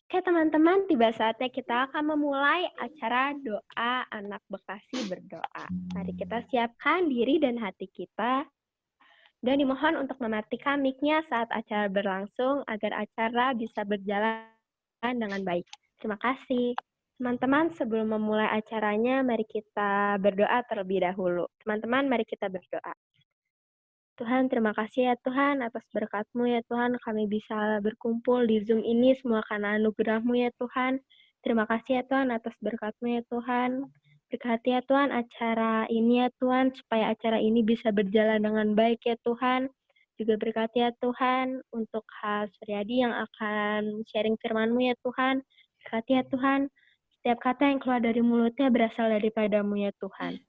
Oke teman-teman, tiba saatnya kita akan memulai acara doa anak Bekasi berdoa. Mari kita siapkan diri dan hati kita. Dan dimohon untuk mematikan mic-nya saat acara berlangsung agar acara bisa berjalan dengan baik. Terima kasih. Teman-teman, sebelum memulai acaranya, mari kita berdoa terlebih dahulu. Teman-teman, mari kita berdoa. Tuhan, terima kasih ya Tuhan atas berkat-Mu ya Tuhan, kami bisa berkumpul di Zoom ini semua karena anugerah-Mu ya Tuhan. Terima kasih ya Tuhan atas berkat-Mu ya Tuhan. Berkati ya Tuhan acara ini ya Tuhan, supaya acara ini bisa berjalan dengan baik ya Tuhan. Juga berkati ya Tuhan untuk Kak Suryadi yang akan sharing firman-Mu ya Tuhan. Berkati ya Tuhan, setiap kata yang keluar dari mulutnya berasal daripada-Mu ya Tuhan.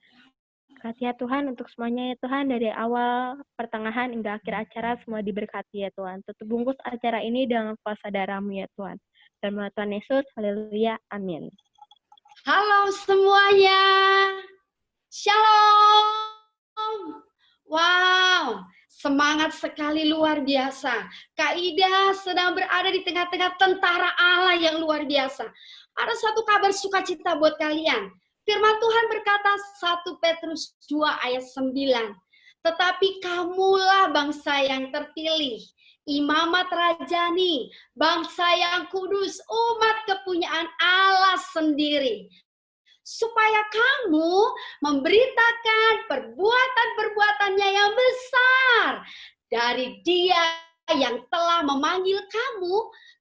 Berkati ya Tuhan untuk semuanya ya Tuhan, dari awal, pertengahan, hingga akhir acara semua diberkati ya Tuhan. Tutup bungkus acara ini dengan kuasa darah-Mu ya Tuhan. Dan nama Tuhan Yesus, haleluya, amin. Halo semuanya, Shalom. Wow, semangat sekali, luar biasa. Kak Ida sedang berada di tengah-tengah tentara Allah yang luar biasa. Ada satu kabar sukacita buat kalian. Firman Tuhan berkata 1 Petrus 2 ayat 9. Tetapi kamulah bangsa yang terpilih, imamat rajani, bangsa yang kudus, umat kepunyaan Allah sendiri, supaya kamu memberitakan perbuatan-perbuatannya yang besar dari Dia yang telah memanggil kamu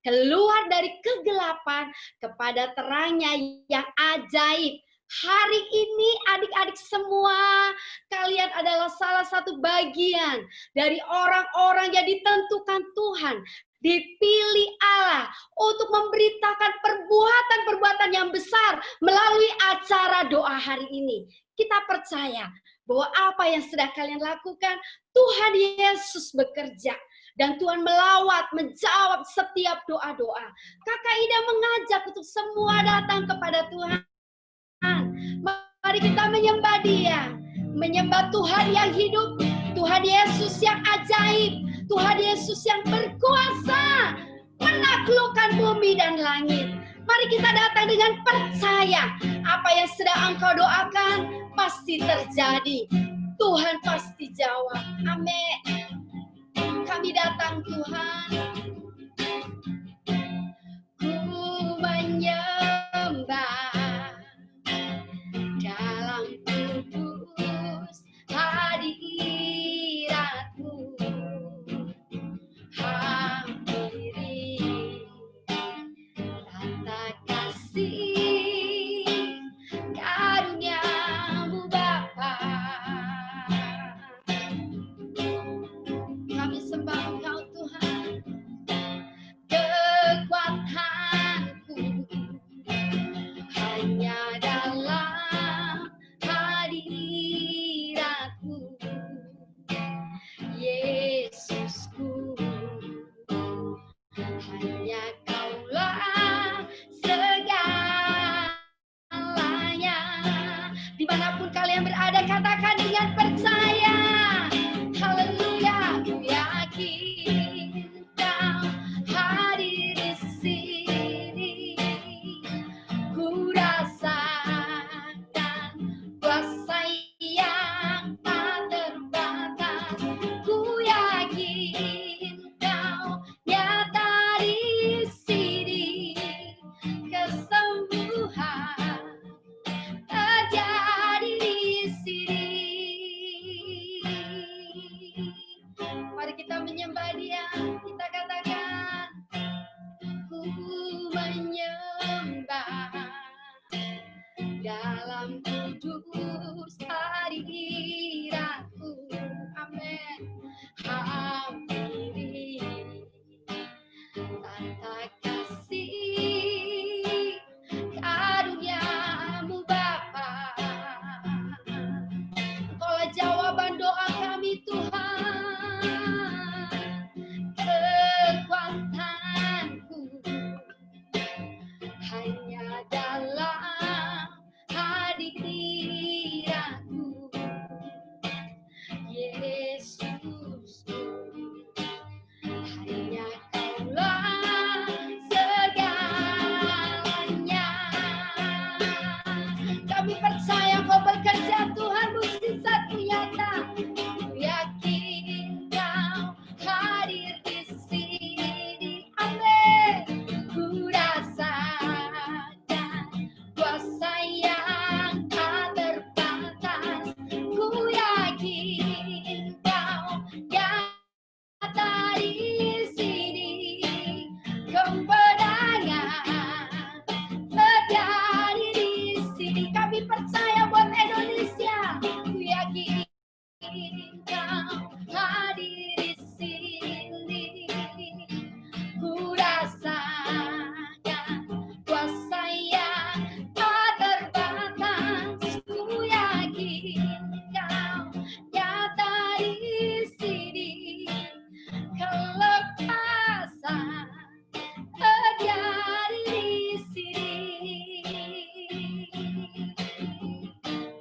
keluar dari kegelapan kepada terangnya yang ajaib. Hari ini adik-adik semua, kalian adalah salah satu bagian dari orang-orang yang ditentukan Tuhan, dipilih Allah untuk memberitakan perbuatan-perbuatan yang besar melalui acara doa hari ini. Kita percaya bahwa apa yang sedang kalian lakukan, Tuhan Yesus bekerja. Dan Tuhan melawat, menjawab setiap doa-doa. Kakak Ida mengajak untuk semua datang kepada Tuhan. Mari kita menyembah Dia. Menyembah Tuhan yang hidup, Tuhan Yesus yang ajaib, Tuhan Yesus yang berkuasa menaklukkan bumi dan langit. Mari kita datang dengan percaya apa yang sedang engkau doakan pasti terjadi. Tuhan pasti jawab. Amin. Kami datang Tuhan. Ku menyembah dalam kudus hadirat-Mu. Hampiri rata kasih karunia-Mu Bapa. Kami sembah Engkau Tuhan, kekuatanku hanya dalam hadirat-Mu, Yesusku. Hanya Kaulah segalanya. Dimanapun kalian berada, katakan dengan percaya. Haleluya, ku yakin Kau hadir di sini. Ku rasakan kuasa yang tak terbatas. Ku yakin Kau nyata di sini. Kesembuhan terjadi di sini. Mari kita menyembah Dia. Kita katakan, ku menyembah dalam kudus hadirat-Mu. Amin. Hampiri tata kasih karunia-Mu Bapa. Engkaulah jawaban doa kami Tuhan. Kekuatanku hanya dalam hadirat-Mu. percaya buat Indonesia. Ku yakin Kau hadir di sini. Ku rasakan kuasa yang tak terbatas. Ku yakin Kau nyata di sini. Kelepasan terjadi di sini.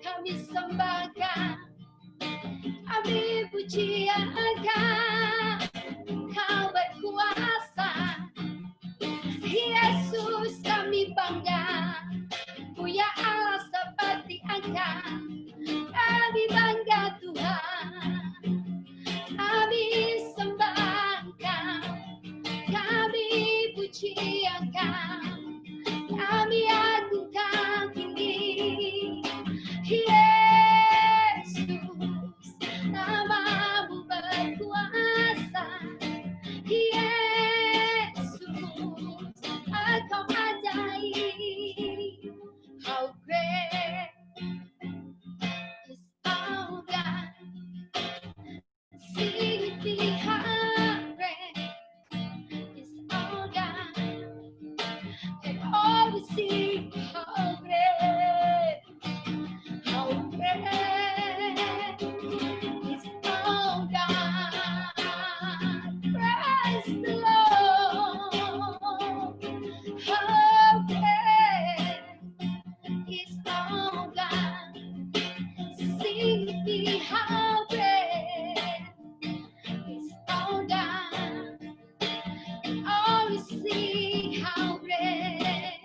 Kami sembahkan, kami pujian Kau, Kau berkuasa. Yesus kami bangga, punya Allah seperti Engkau. Kami bangga Tuhan, kami sembah Kau, kami puji Engkau, kami agungkan tinggi. Yesus, namamu berkuasa. Yesus, Engkau ajaib. How great is our God. Sing with me, how great is our God. And all we sing, how great is our God. Praise the Lord. How great is our God. Sing with me, how great is our God. Oh, we sing, how great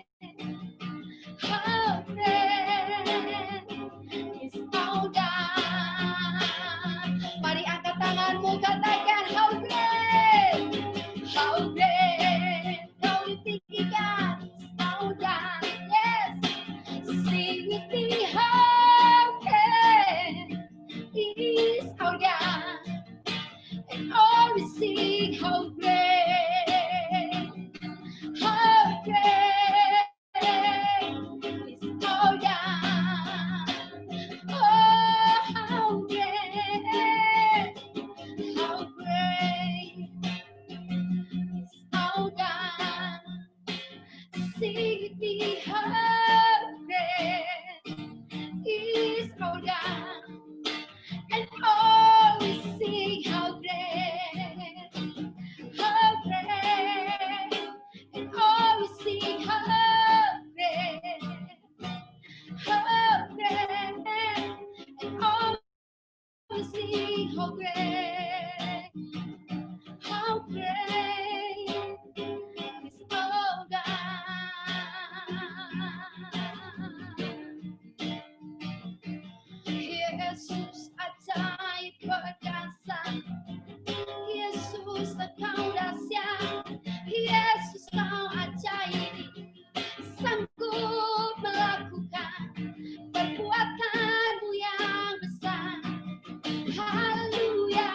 is our God. Mari angkat tanganmu, katakan how great kau ditinggikan is our God. Yes, sing with me, how great is our God. And all we sing, how great is our God. Oh, how great is our God. Sing with me, how great is our God. And all we sing, how great, and all we sing, how great, and all we sing, how great is our God. Yesus ajaib perkasa, Yesus Engkau dahsyat, Yesus Kau ajaib, sanggup melakukan perbuatan-Mu yang besar. Haleluya.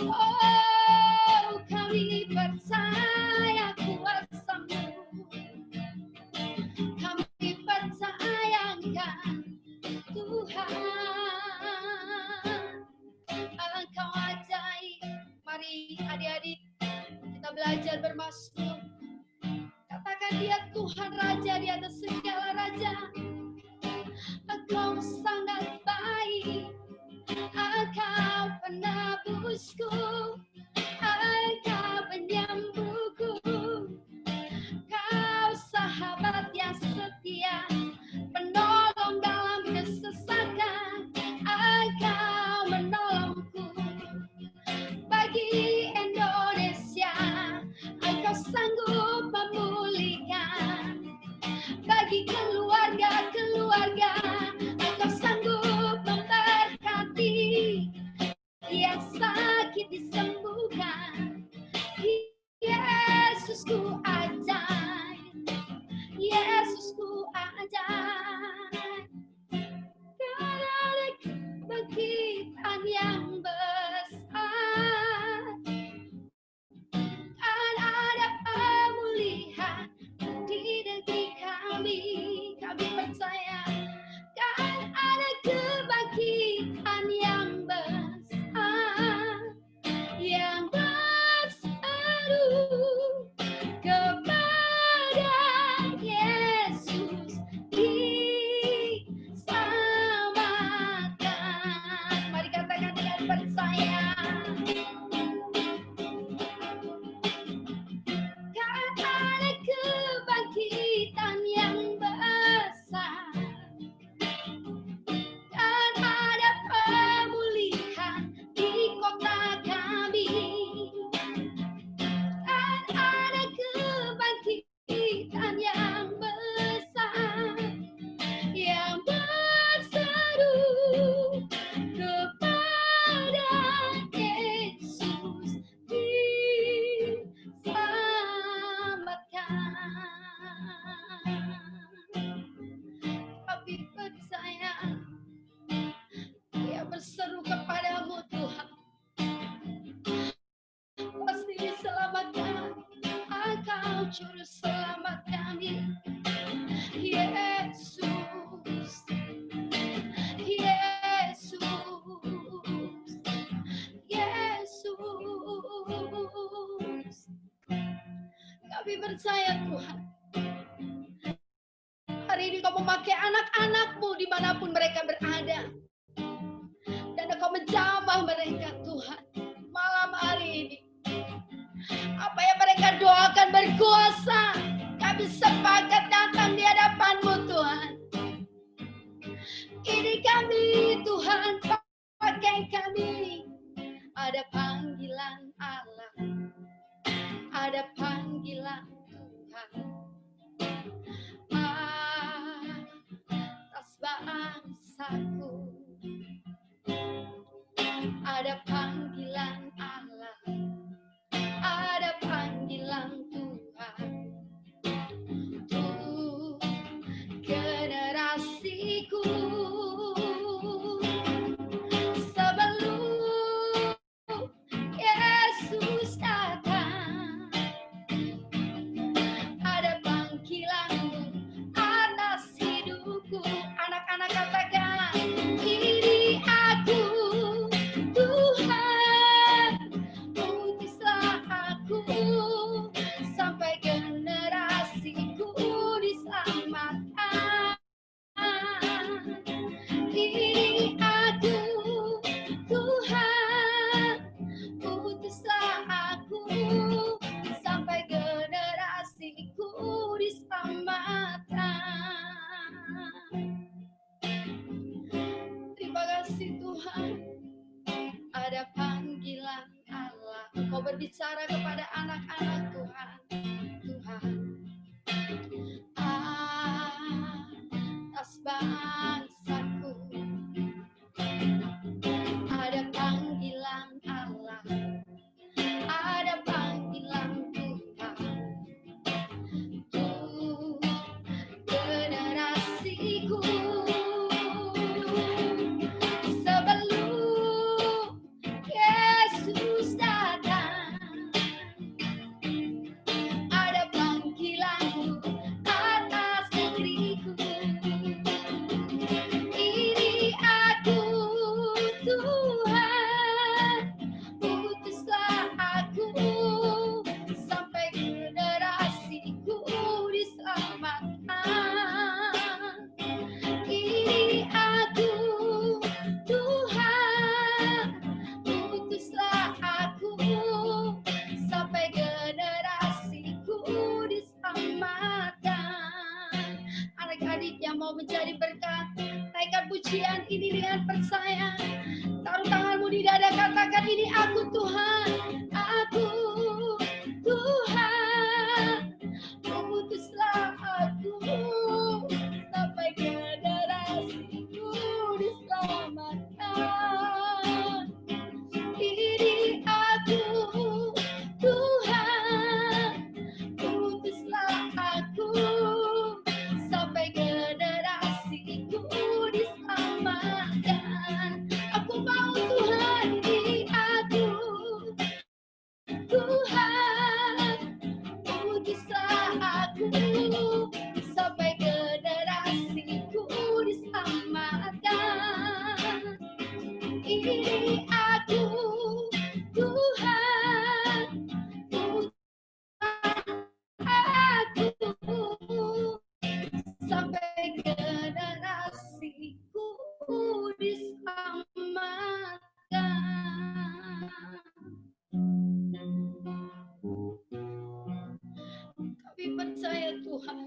Oh, kami percaya kuasa-Mu, kami percaya Engkau Tuhan, Engkau ajaib. Mari adik-adik kita belajar bermazmur. Katakan Dia Tuhan Raja di atas segala raja. Engkau sangat baik, Engkau penebusku, Engkau penyembuhku, Kau sahabat yang setia, penolong dalam kesesakan, Engkau menolongku. Bagi Indonesia, Engkau sanggup memulihkan. Bagi keluarga-keluarga, Engkau sanggup memberkati. Yang sakit disembuhkan, Yesusku ajaib, Yesusku ajaib. Karena ada kebangkitan yang besar, kan ada pemulihan di negeri kami. Kami Kami percaya Tuhan, hari ini Kau memakai anak-anak-Mu dimanapun mereka berada. Dan Engkau menjamah mereka Tuhan. Malam hari ini, apa yang mereka doakan berkuasa. Kami sepakat datang di hadapan-Mu Tuhan. Ini kami Tuhan, pakai kami. Ada panggilan Allah, ada panggilan Tuhan. Atas bangsaku, ada panggilan Allah, ada panggilan Tuhan. Untuk generasiku, sebelum Yesus datang, ada panggilan-Mu atas hidupku. Anak-anak katakan, ini aku Tuhan, utuslah aku sampai generasiku diselamatkan. Ini aku Tuhan, utuslah aku sampai generasiku diselamatkan. Terima kasih Tuhan, ada panggilan Allah. Kau berbicara kepada anak-anak Tuhan. Tuhan, atas bangsaku, ada panggilan Allah, ada panggilan Tuhan. Untuk generasiku, sebelum Yesus datang, ada panggilan-Mu atas negeriku. Ini aku Tuhan, utuslah aku sampai generasiku diselamatkan. Ini aku Tuhan, utuslah aku sampai generasiku diselamatkan. Adik-adik yang mau menjadi berkat, naikkan pujian ini dengan percaya. Taruh tanganmu di dada, katakan, ini aku Tuhan, aku Tuhan, utuslah aku sampai generasiku diselamatkan. Ini aku Tuhan, utuslah aku sampai generasiku diselamatkan. Aku mau Tuhan, ini aku Tuhan, utuslah aku sampai generasiku diselamatkan. Ini aku Tuhan, aku sampai generasiku diselamatkan. Kami percaya Tuhan,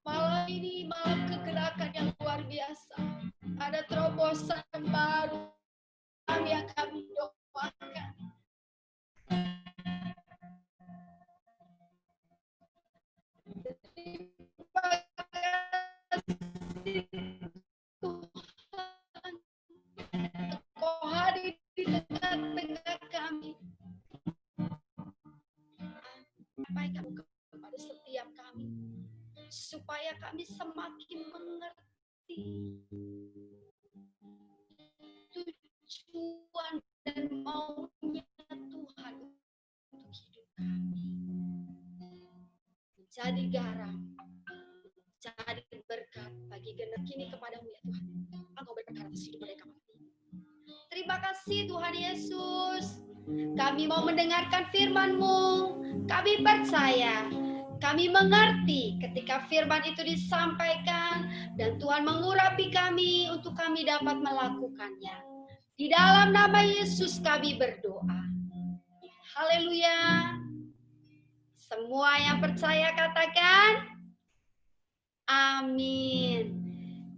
malam ini malam kegerakan yang luar biasa. Ada terobosan baru yang kami doakan. Terima kasih Tuhan, Kau hadir di tengah-tengah kami. Sampaikan kepada setiap kami, supaya kami semakin mengerti tujuan dan maunya Tuhan untuk hidup kami. Menjadi garam, jadi berkat bagi generasi kini kepadamu ya Tuhan. Engkau berkat atas hidup mereka. Terima kasih Tuhan Yesus. Kami mau mendengarkan firman-Mu. Kami percaya, kami mengerti ketika firman itu disampaikan dan Tuhan mengurapi kami untuk kami dapat melakukannya. Di dalam nama Yesus kami berdoa. Haleluya. Semua yang percaya katakan amin.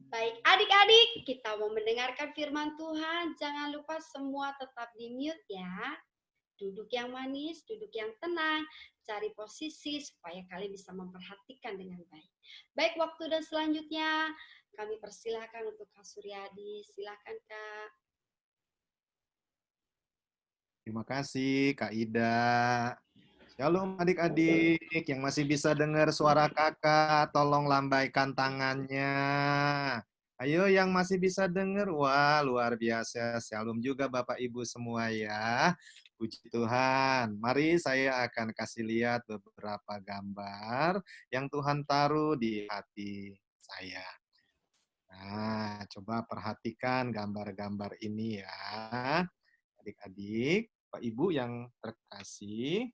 Baik, adik-adik, kita mau mendengarkan firman Tuhan. Jangan lupa semua tetap di mute ya. Duduk yang manis, duduk yang tenang, cari posisi supaya kalian bisa memperhatikan dengan baik. Baik, waktu dan selanjutnya kami persilahkan untuk Kak Suryadi. Silakan Kak. Terima kasih Kak Ida. Shalom adik-adik yang masih bisa dengar suara kakak, tolong lambaikan tangannya. Ayo yang masih bisa dengar, wah luar biasa. Shalom juga Bapak Ibu semua ya. Puji Tuhan. Mari saya akan kasih lihat beberapa gambar yang Tuhan taruh di hati saya. Nah, coba perhatikan gambar-gambar ini ya. Adik-adik, Pak Ibu yang terkasih,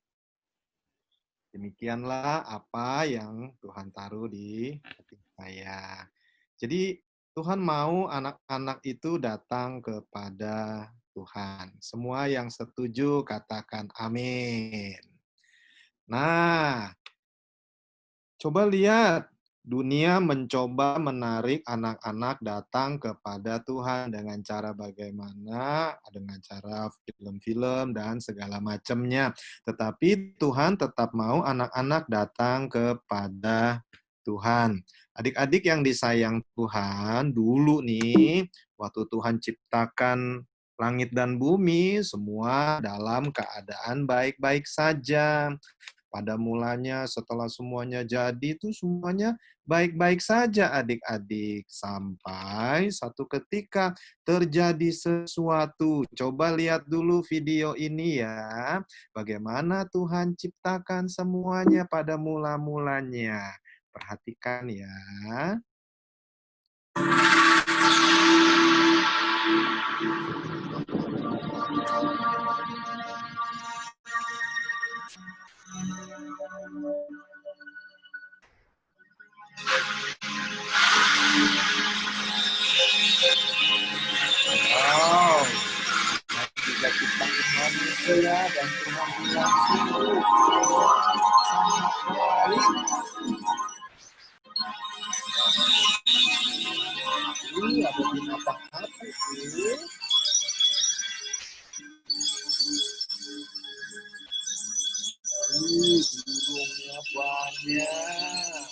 demikianlah apa yang Tuhan taruh di hati saya. Jadi Tuhan mau anak-anak itu datang kepada Tuhan. Semua yang setuju katakan amin. Nah, coba lihat. Dunia mencoba menarik anak-anak datang kepada Tuhan dengan cara bagaimana? Dengan cara film-film dan segala macamnya. Tetapi Tuhan tetap mau anak-anak datang kepada Tuhan. Adik-adik yang disayang Tuhan, dulu nih, waktu Tuhan ciptakan langit dan bumi, semua dalam keadaan baik-baik saja. Pada mulanya setelah semuanya jadi itu semuanya baik-baik saja adik-adik. Sampai satu ketika terjadi sesuatu. Coba lihat dulu video ini ya. Bagaimana Tuhan ciptakan semuanya pada mula-mulanya. Perhatikan ya. Wow, juga ciptaan manusia dan Tuhan bilang sungguh sangat baik. Ada binatang apa itu? Burungnya banyak.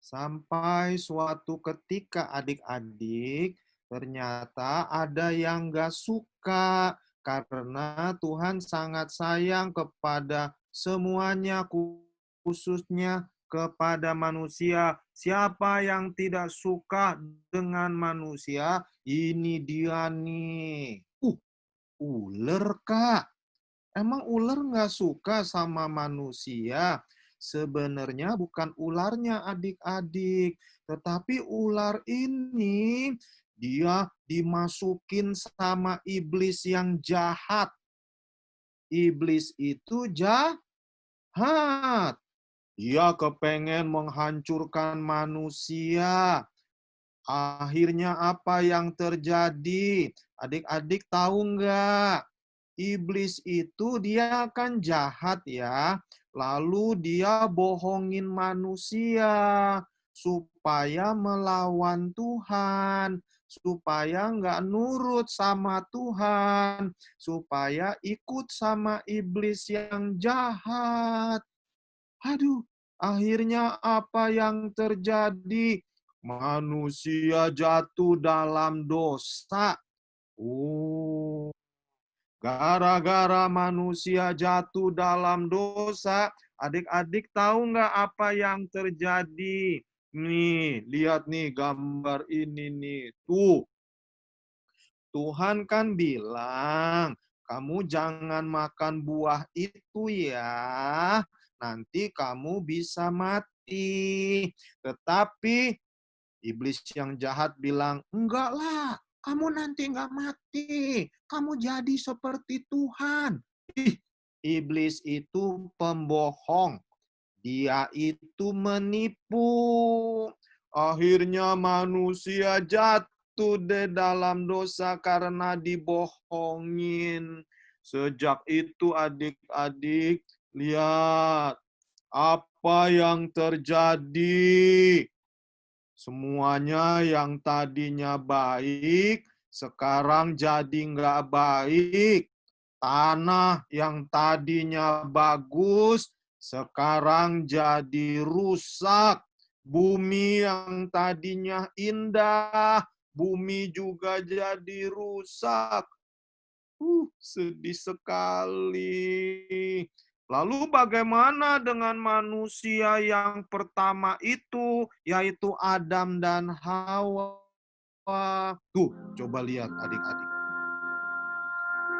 Sampai suatu ketika adik-adik, ternyata ada yang gak suka karena Tuhan sangat sayang kepada semuanya, khususnya kepada manusia. Siapa yang tidak suka dengan manusia? Ini dia nih. Ular, Kak. Emang ular nggak suka sama manusia? Sebenarnya bukan ularnya adik-adik, tetapi ular ini dia dimasukin sama iblis yang jahat. Iblis itu jahat. Dia kepengen menghancurkan manusia. Akhirnya apa yang terjadi? Adik-adik tahu nggak? Iblis itu dia kan jahat ya. Lalu dia bohongin manusia supaya melawan Tuhan. Supaya nggak nurut sama Tuhan. Supaya ikut sama iblis yang jahat. Aduh, akhirnya apa yang terjadi? Manusia jatuh dalam dosa. Oh, gara-gara manusia jatuh dalam dosa, adik-adik tahu nggak apa yang terjadi? Nih, lihat nih gambar ini nih. Tuh, Tuhan kan bilang, kamu jangan makan buah itu ya. Nanti kamu bisa mati. Tetapi iblis yang jahat bilang, enggak lah, kamu nanti enggak mati. Kamu jadi seperti Tuhan. Ih, iblis itu pembohong. Dia itu menipu. Akhirnya manusia jatuh di dalam dosa karena dibohongin. Sejak itu adik-adik, lihat apa yang terjadi. Semuanya yang tadinya baik, sekarang jadi nggak baik. Tanah yang tadinya bagus, sekarang jadi rusak. Bumi yang tadinya indah, bumi juga jadi rusak. Sedih sekali. Lalu bagaimana dengan manusia yang pertama itu, yaitu Adam dan Hawa? Tuh, coba lihat adik-adik.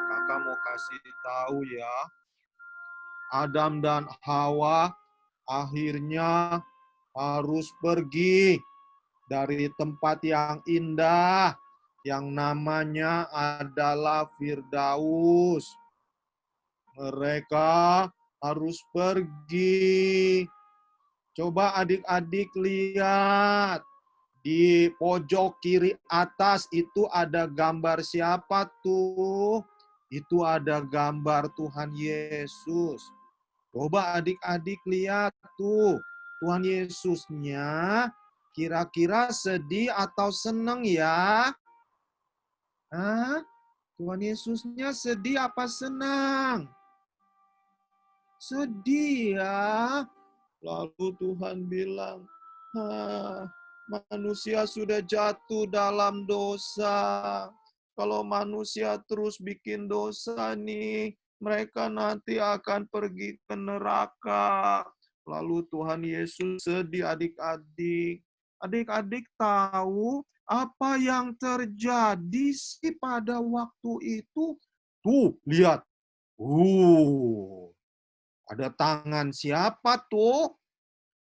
Kakak mau kasih tahu ya, Adam dan Hawa akhirnya harus pergi dari tempat yang indah, yang namanya adalah Firdaus. Mereka harus pergi. Coba adik-adik lihat. Di pojok kiri atas itu ada gambar siapa tuh? Itu ada gambar Tuhan Yesus. Coba adik-adik lihat tuh. Tuhan Yesusnya kira-kira sedih atau senang ya? Hah? Tuhan Yesusnya sedih apa senang? Sedih ya. Lalu Tuhan bilang, manusia sudah jatuh dalam dosa. Kalau manusia terus bikin dosa nih, mereka nanti akan pergi ke neraka. Lalu Tuhan Yesus sedih adik-adik. Adik-adik tahu apa yang terjadi sih pada waktu itu? Tuh, lihat. Ada tangan siapa tuh?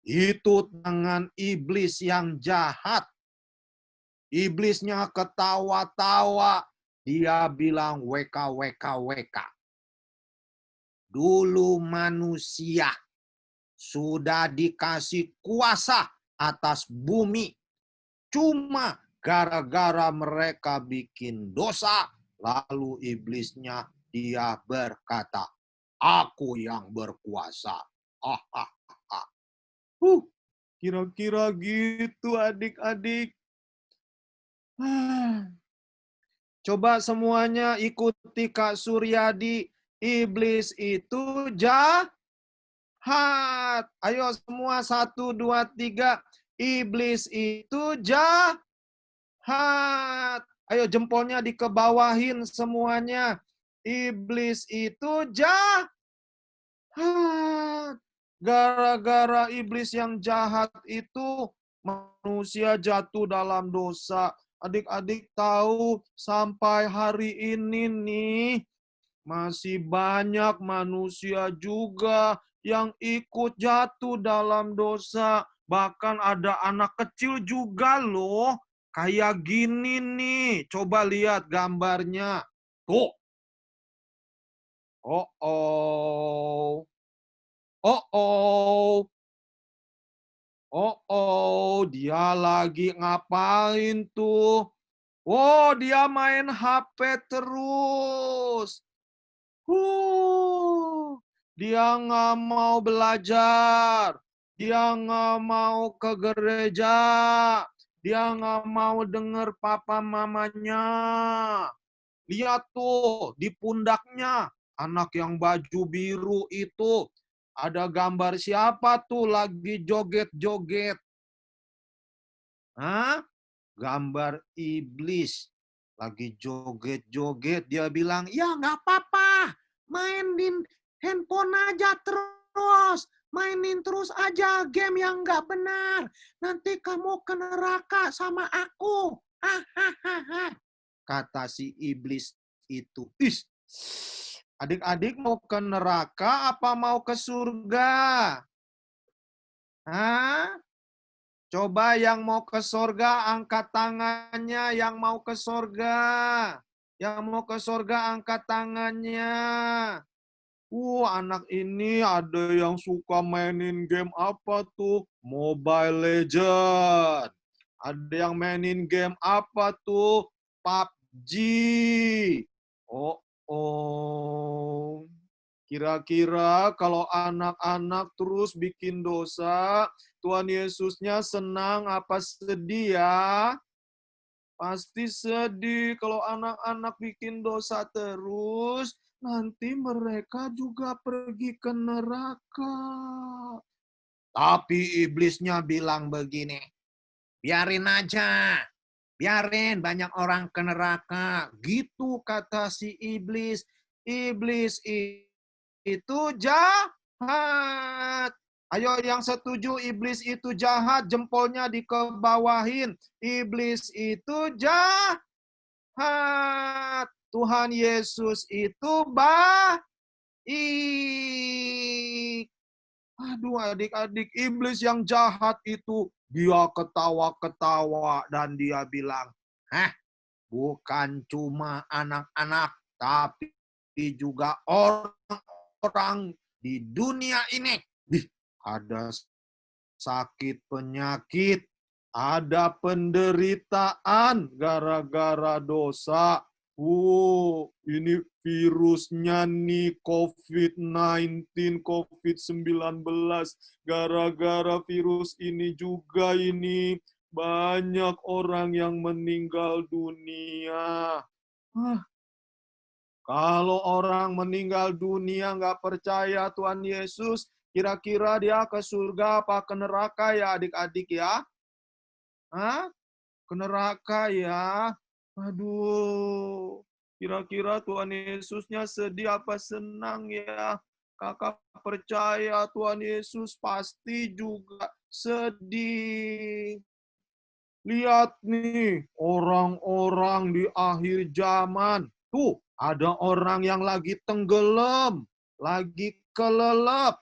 Itu tangan iblis yang jahat. Iblisnya ketawa-tawa. Dia bilang WK, WK, WK. Dulu manusia sudah dikasih kuasa atas bumi. Cuma gara-gara mereka bikin dosa, lalu iblisnya dia berkata, aku yang berkuasa. Ah, ah, ah. Kira-kira gitu adik-adik. Coba semuanya ikuti Kak Suryadi. Iblis itu jahat. Ayo semua 1, 2, 3. Iblis itu jahat. Ayo jempolnya dikebawahin semuanya. Iblis itu jahat. Gara-gara iblis yang jahat itu, manusia jatuh dalam dosa. Adik-adik tahu, sampai hari ini nih, masih banyak manusia juga yang ikut jatuh dalam dosa. Bahkan ada anak kecil juga loh. Kayak gini nih. Coba lihat gambarnya. Tuh. Oh. dia lagi ngapain tuh? Oh, dia main HP terus. Dia nggak mau belajar. Dia nggak mau ke gereja. Dia nggak mau denger papa mamanya. Lihat tuh di pundaknya anak yang baju biru itu. Ada gambar siapa tuh lagi joget-joget? Hah? Gambar iblis. Lagi joget-joget. Dia bilang, ya nggak apa-apa. Mainin handphone aja terus. Mainin terus aja game yang nggak benar. Nanti kamu ke neraka sama aku. Hahaha. Kata si iblis itu. Is, adik-adik mau ke neraka apa mau ke surga? Hah? Coba yang mau ke surga angkat tangannya, yang mau ke surga. Yang mau ke surga angkat tangannya. Anak ini ada yang suka mainin game apa tuh? Mobile Legend. Ada yang mainin game apa tuh? PUBG. Oh. Kira-kira kalau anak-anak terus bikin dosa, Tuhan Yesusnya senang apa sedih ya? Pasti sedih kalau anak-anak bikin dosa terus, nanti mereka juga pergi ke neraka. Tapi iblisnya bilang begini, biarin aja, biarin banyak orang ke neraka. Gitu kata si iblis. Iblis itu jahat. Ayo yang setuju iblis itu jahat, jempolnya dikebawahin. Iblis itu jahat. Tuhan Yesus itu baik. Aduh adik-adik, iblis yang jahat itu, dia ketawa-ketawa dan dia bilang, bukan cuma anak-anak, tapi juga orang di dunia ini. Ada sakit penyakit, ada penderitaan gara-gara dosa. Ini virusnya nih COVID-19, COVID-19. Gara-gara virus ini juga ini banyak orang yang meninggal dunia. Kalau orang meninggal dunia nggak percaya Tuhan Yesus, kira-kira dia ke surga apa ke neraka ya adik-adik ya? Ke neraka ya? Aduh, kira-kira Tuhan Yesusnya sedih apa senang ya? Kakak percaya Tuhan Yesus pasti juga sedih. Lihat nih, orang-orang di akhir zaman. Tuh, ada orang yang lagi tenggelam, lagi kelelep.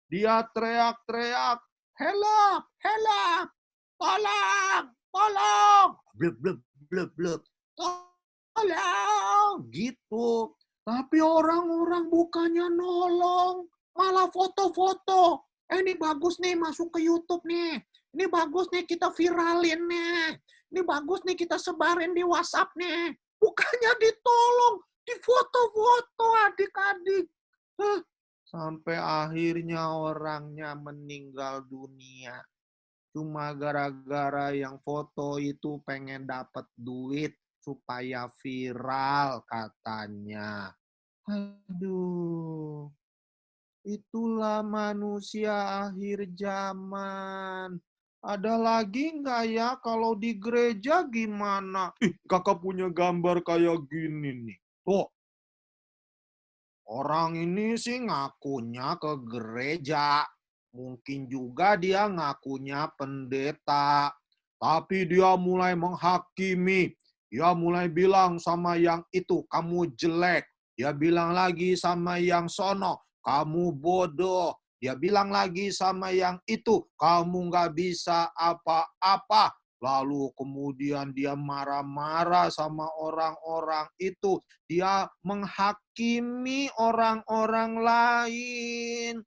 Dia teriak-teriak, help, help, tolong, tolong. Blub, blub, blub, blub. Tolong, gitu. Tapi orang-orang bukannya nolong, malah foto-foto. Ini bagus nih, masuk ke YouTube nih. Ini bagus nih, kita viralin nih. Ini bagus nih, kita sebarin di WhatsApp nih. Bukannya ditolong, di foto-foto adik-adik. Sampai akhirnya orangnya meninggal dunia. Cuma gara-gara yang foto itu pengen dapat duit supaya viral katanya. Aduh, itulah manusia akhir zaman. Ada lagi nggak ya kalau di gereja gimana? Kakak punya gambar kayak gini nih. Tuh, orang ini sih ngakunya ke gereja. Mungkin juga dia ngakunya pendeta. Tapi dia mulai menghakimi. Dia mulai bilang sama yang itu, kamu jelek. Dia bilang lagi sama yang sono, kamu bodoh. Dia bilang lagi sama yang itu, kamu nggak bisa apa-apa. Lalu kemudian dia marah-marah sama orang-orang itu. Dia menghakimi orang-orang lain.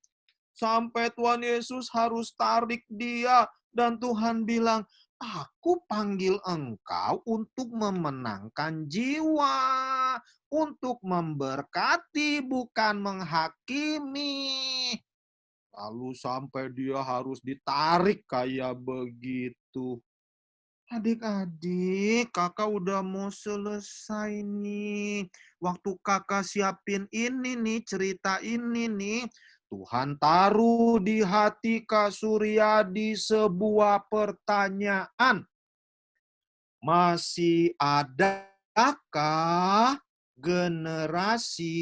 sampai Tuhan Yesus harus tarik dia. Dan Tuhan bilang, aku panggil engkau untuk memenangkan jiwa, untuk memberkati bukan menghakimi. Lalu sampai dia harus ditarik kayak begitu. Adik-adik, kakak udah mau selesai nih. Waktu kakak siapin ini nih, cerita ini nih, Tuhan taruh di hati Kak Suryadi sebuah pertanyaan. Masih adakah generasi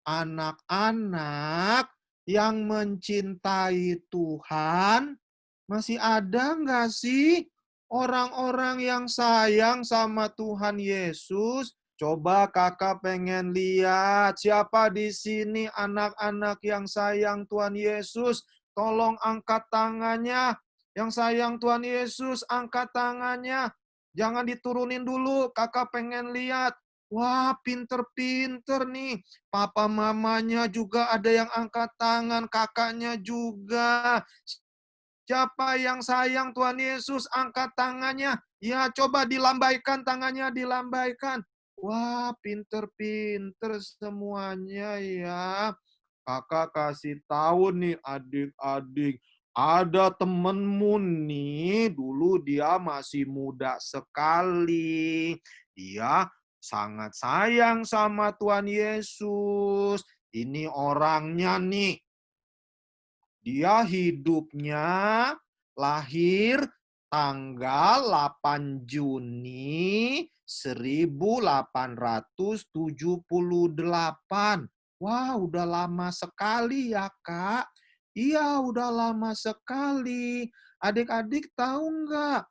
anak-anak yang mencintai Tuhan? Masih ada nggak sih orang-orang yang sayang sama Tuhan Yesus? Coba kakak pengen lihat siapa di sini anak-anak yang sayang Tuhan Yesus. Tolong angkat tangannya. Yang sayang Tuhan Yesus, angkat tangannya. Jangan diturunin dulu, kakak pengen lihat. Wah, pinter-pinter nih. Papa mamanya juga ada yang angkat tangan, kakaknya juga. Siapa yang sayang Tuhan Yesus, angkat tangannya. Ya, coba dilambaikan tangannya, dilambaikan. Wah, pinter-pinter semuanya ya. Kakak kasih tahu nih adik-adik. Ada temenmu nih, dulu dia masih muda sekali. Dia sangat sayang sama Tuhan Yesus. Ini orangnya nih. Dia hidupnya lahir tanggal 8 Juni 1878. Wah, udah lama sekali ya, Kak. Iya, udah lama sekali. Adik-adik tahu nggak?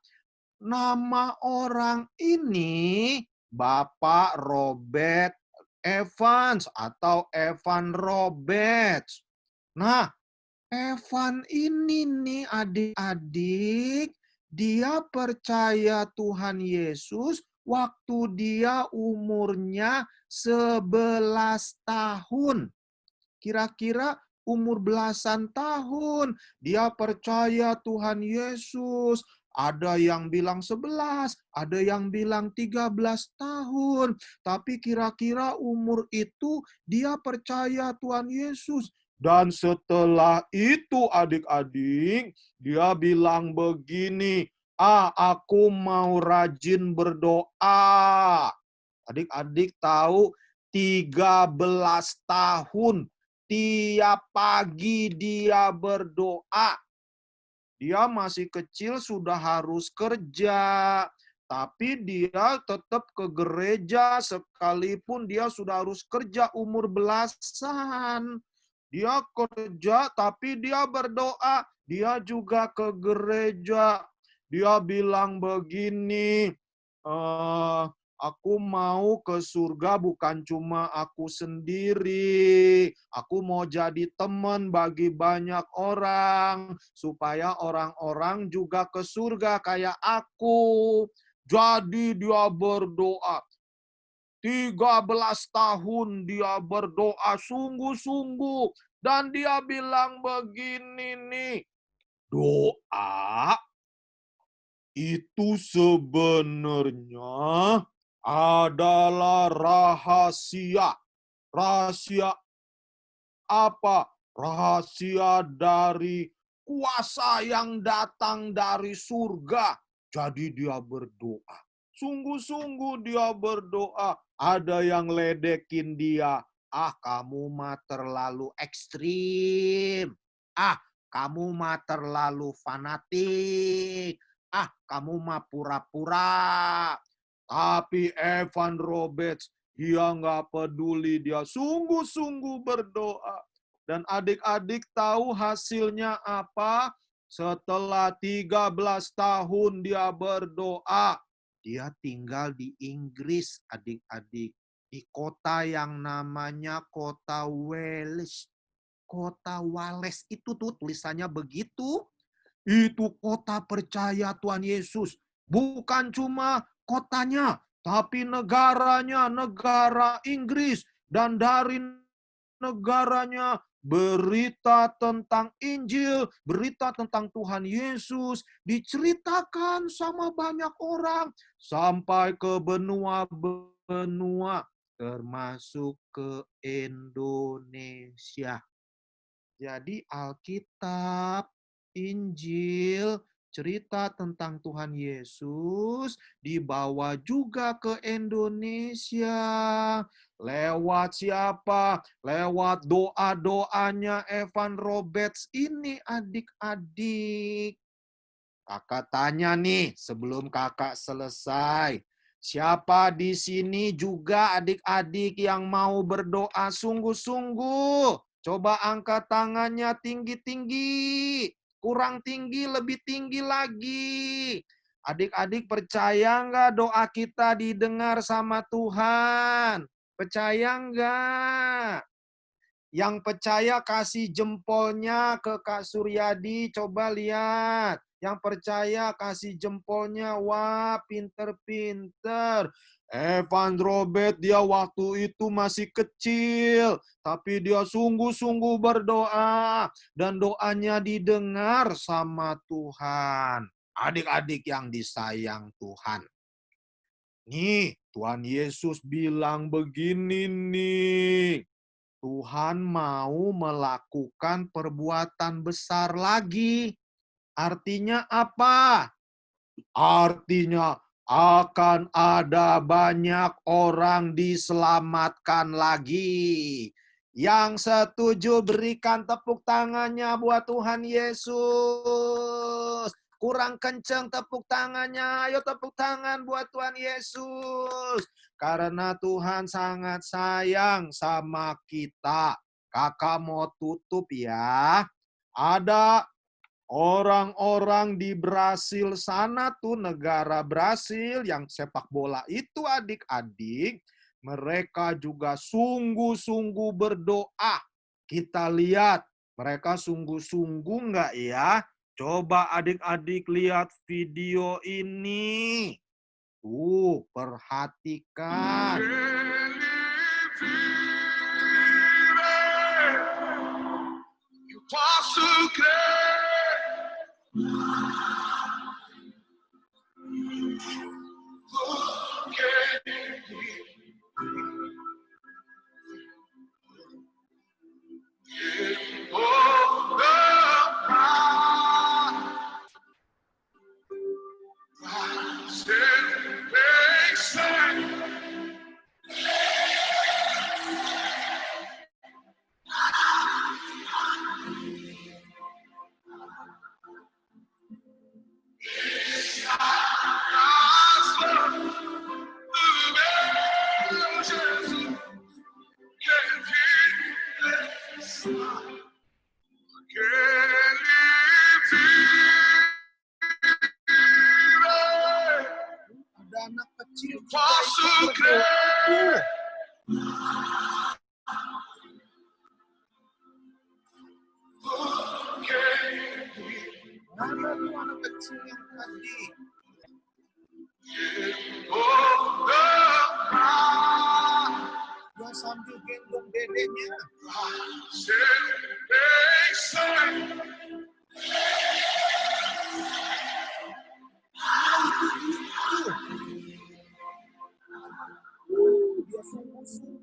Nama orang ini Bapak Robert Evans atau Evan Roberts. Nah, Evan ini nih adik-adik, dia percaya Tuhan Yesus waktu dia umurnya 11 tahun. Kira-kira umur belasan tahun, dia percaya Tuhan Yesus. Ada yang bilang 11, ada yang bilang 13 tahun. Tapi kira-kira umur itu dia percaya Tuhan Yesus. Dan setelah itu adik-adik, dia bilang begini, aku mau rajin berdoa. Adik-adik tahu 13 tahun tiap pagi dia berdoa. Dia masih kecil sudah harus kerja. Tapi dia tetap ke gereja sekalipun dia sudah harus kerja umur belasan. Dia kerja tapi dia berdoa. Dia juga ke gereja. Dia bilang begini, aku mau ke surga bukan cuma aku sendiri. Aku mau jadi teman bagi banyak orang. Supaya orang-orang juga ke surga kayak aku. Jadi dia berdoa. 13 tahun dia berdoa sungguh-sungguh. Dan dia bilang begini nih. Doa itu sebenarnya adalah rahasia. Rahasia apa? Rahasia dari kuasa yang datang dari surga. Jadi dia berdoa. Sungguh-sungguh dia berdoa. Ada yang ledekin dia. Kamu mah terlalu ekstrim. Kamu mah terlalu fanatik. Kamu mah pura-pura. Tapi Evan Roberts, dia nggak peduli. Dia sungguh-sungguh berdoa. Dan adik-adik tahu hasilnya apa? Setelah 13 tahun dia berdoa. Dia tinggal di Inggris, adik-adik. Di kota yang namanya kota Wales. Kota Wales itu tuh tulisannya begitu. Itu kota percaya Tuhan Yesus. Bukan cuma kotanya, tapi negaranya, negara Inggris. Dan dari negaranya, berita tentang Injil, berita tentang Tuhan Yesus, diceritakan sama banyak orang, sampai ke benua-benua, termasuk ke Indonesia. Jadi Alkitab, Injil, cerita tentang Tuhan Yesus dibawa juga ke Indonesia. Lewat siapa? Lewat doa-doanya Evan Roberts ini, adik-adik. Kakak tanya nih sebelum kakak selesai. Siapa di sini juga adik-adik yang mau berdoa sungguh-sungguh? Coba angkat tangannya tinggi-tinggi. Kurang tinggi, lebih tinggi lagi. Adik-adik percaya nggak doa kita didengar sama Tuhan? Percaya nggak? Yang percaya kasih jempolnya ke Kak Suryadi, coba lihat. Yang percaya kasih jempolnya, wah pinter-pinter. Evan Robert dia waktu itu masih kecil, tapi dia sungguh-sungguh berdoa, dan doanya didengar sama Tuhan. Adik-adik yang disayang Tuhan. Nih, Tuhan Yesus bilang begini nih. Tuhan mau melakukan perbuatan besar lagi. Artinya apa? Artinya akan ada banyak orang diselamatkan lagi. Yang setuju berikan tepuk tangannya buat Tuhan Yesus. Kurang kenceng tepuk tangannya. Ayo tepuk tangan buat Tuhan Yesus. Karena Tuhan sangat sayang sama kita. Kakak mau tutup ya. Ada orang-orang di Brasil sana tuh, negara Brasil yang sepak bola itu adik-adik, mereka juga sungguh-sungguh berdoa. Kita lihat mereka sungguh-sungguh enggak ya? Coba adik-adik lihat video ini. Tuh, perhatikan. Posso crer, porque Ada anak kecil juga posso ikut crer. berdoa. Mana tuh anak kecil yang tadi? Dia sambil gendong dedenya. Dia sungguh-sungguh.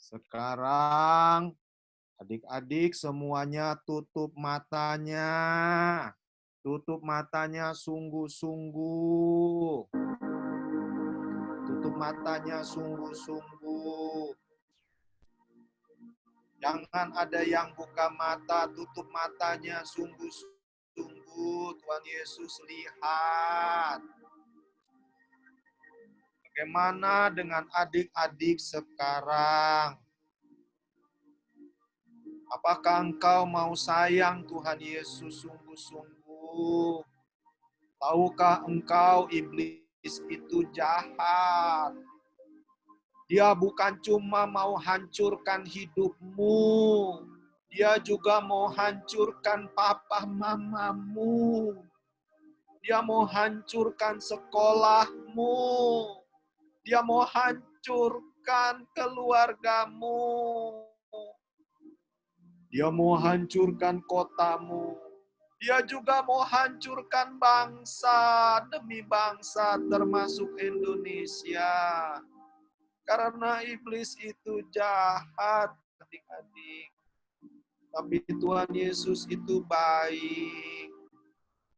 Sekarang adik-adik semuanya tutup matanya. Tutup matanya sungguh-sungguh. Tutup matanya sungguh-sungguh. Jangan ada yang buka mata, tutup matanya sungguh-sungguh. Tuhan Yesus lihat. Bagaimana dengan adik-adik sekarang? Apakah engkau mau sayang Tuhan Yesus sungguh-sungguh? Tahukah engkau iblis itu jahat? Dia bukan cuma mau hancurkan hidupmu. Dia juga mau hancurkan papa mamamu. Dia mau hancurkan sekolahmu. Dia mau hancurkan keluargamu. Dia mau hancurkan kotamu. Dia juga mau hancurkan bangsa demi bangsa termasuk Indonesia. Karena iblis itu jahat, adik-adik. Tapi Tuhan Yesus itu baik.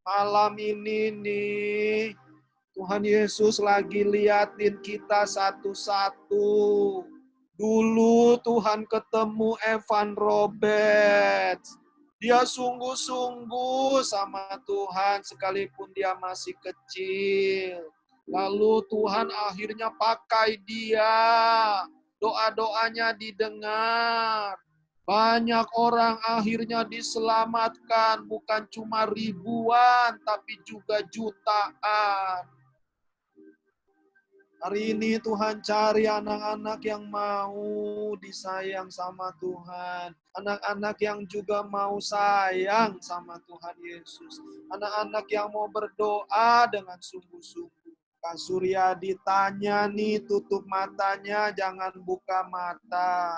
Malam ini nih, Tuhan Yesus lagi liatin kita satu-satu. Dulu Tuhan ketemu Evan Robert. Dia sungguh-sungguh sama Tuhan sekalipun dia masih kecil. Lalu Tuhan akhirnya pakai dia. Doa-doanya didengar. Banyak orang akhirnya diselamatkan, bukan cuma ribuan, tapi juga jutaan. Hari ini Tuhan cari anak-anak yang mau disayang sama Tuhan. Anak-anak yang juga mau sayang sama Tuhan Yesus. Anak-anak yang mau berdoa dengan sungguh-sungguh. Kak Surya ditanya nih, tutup matanya, jangan buka mata.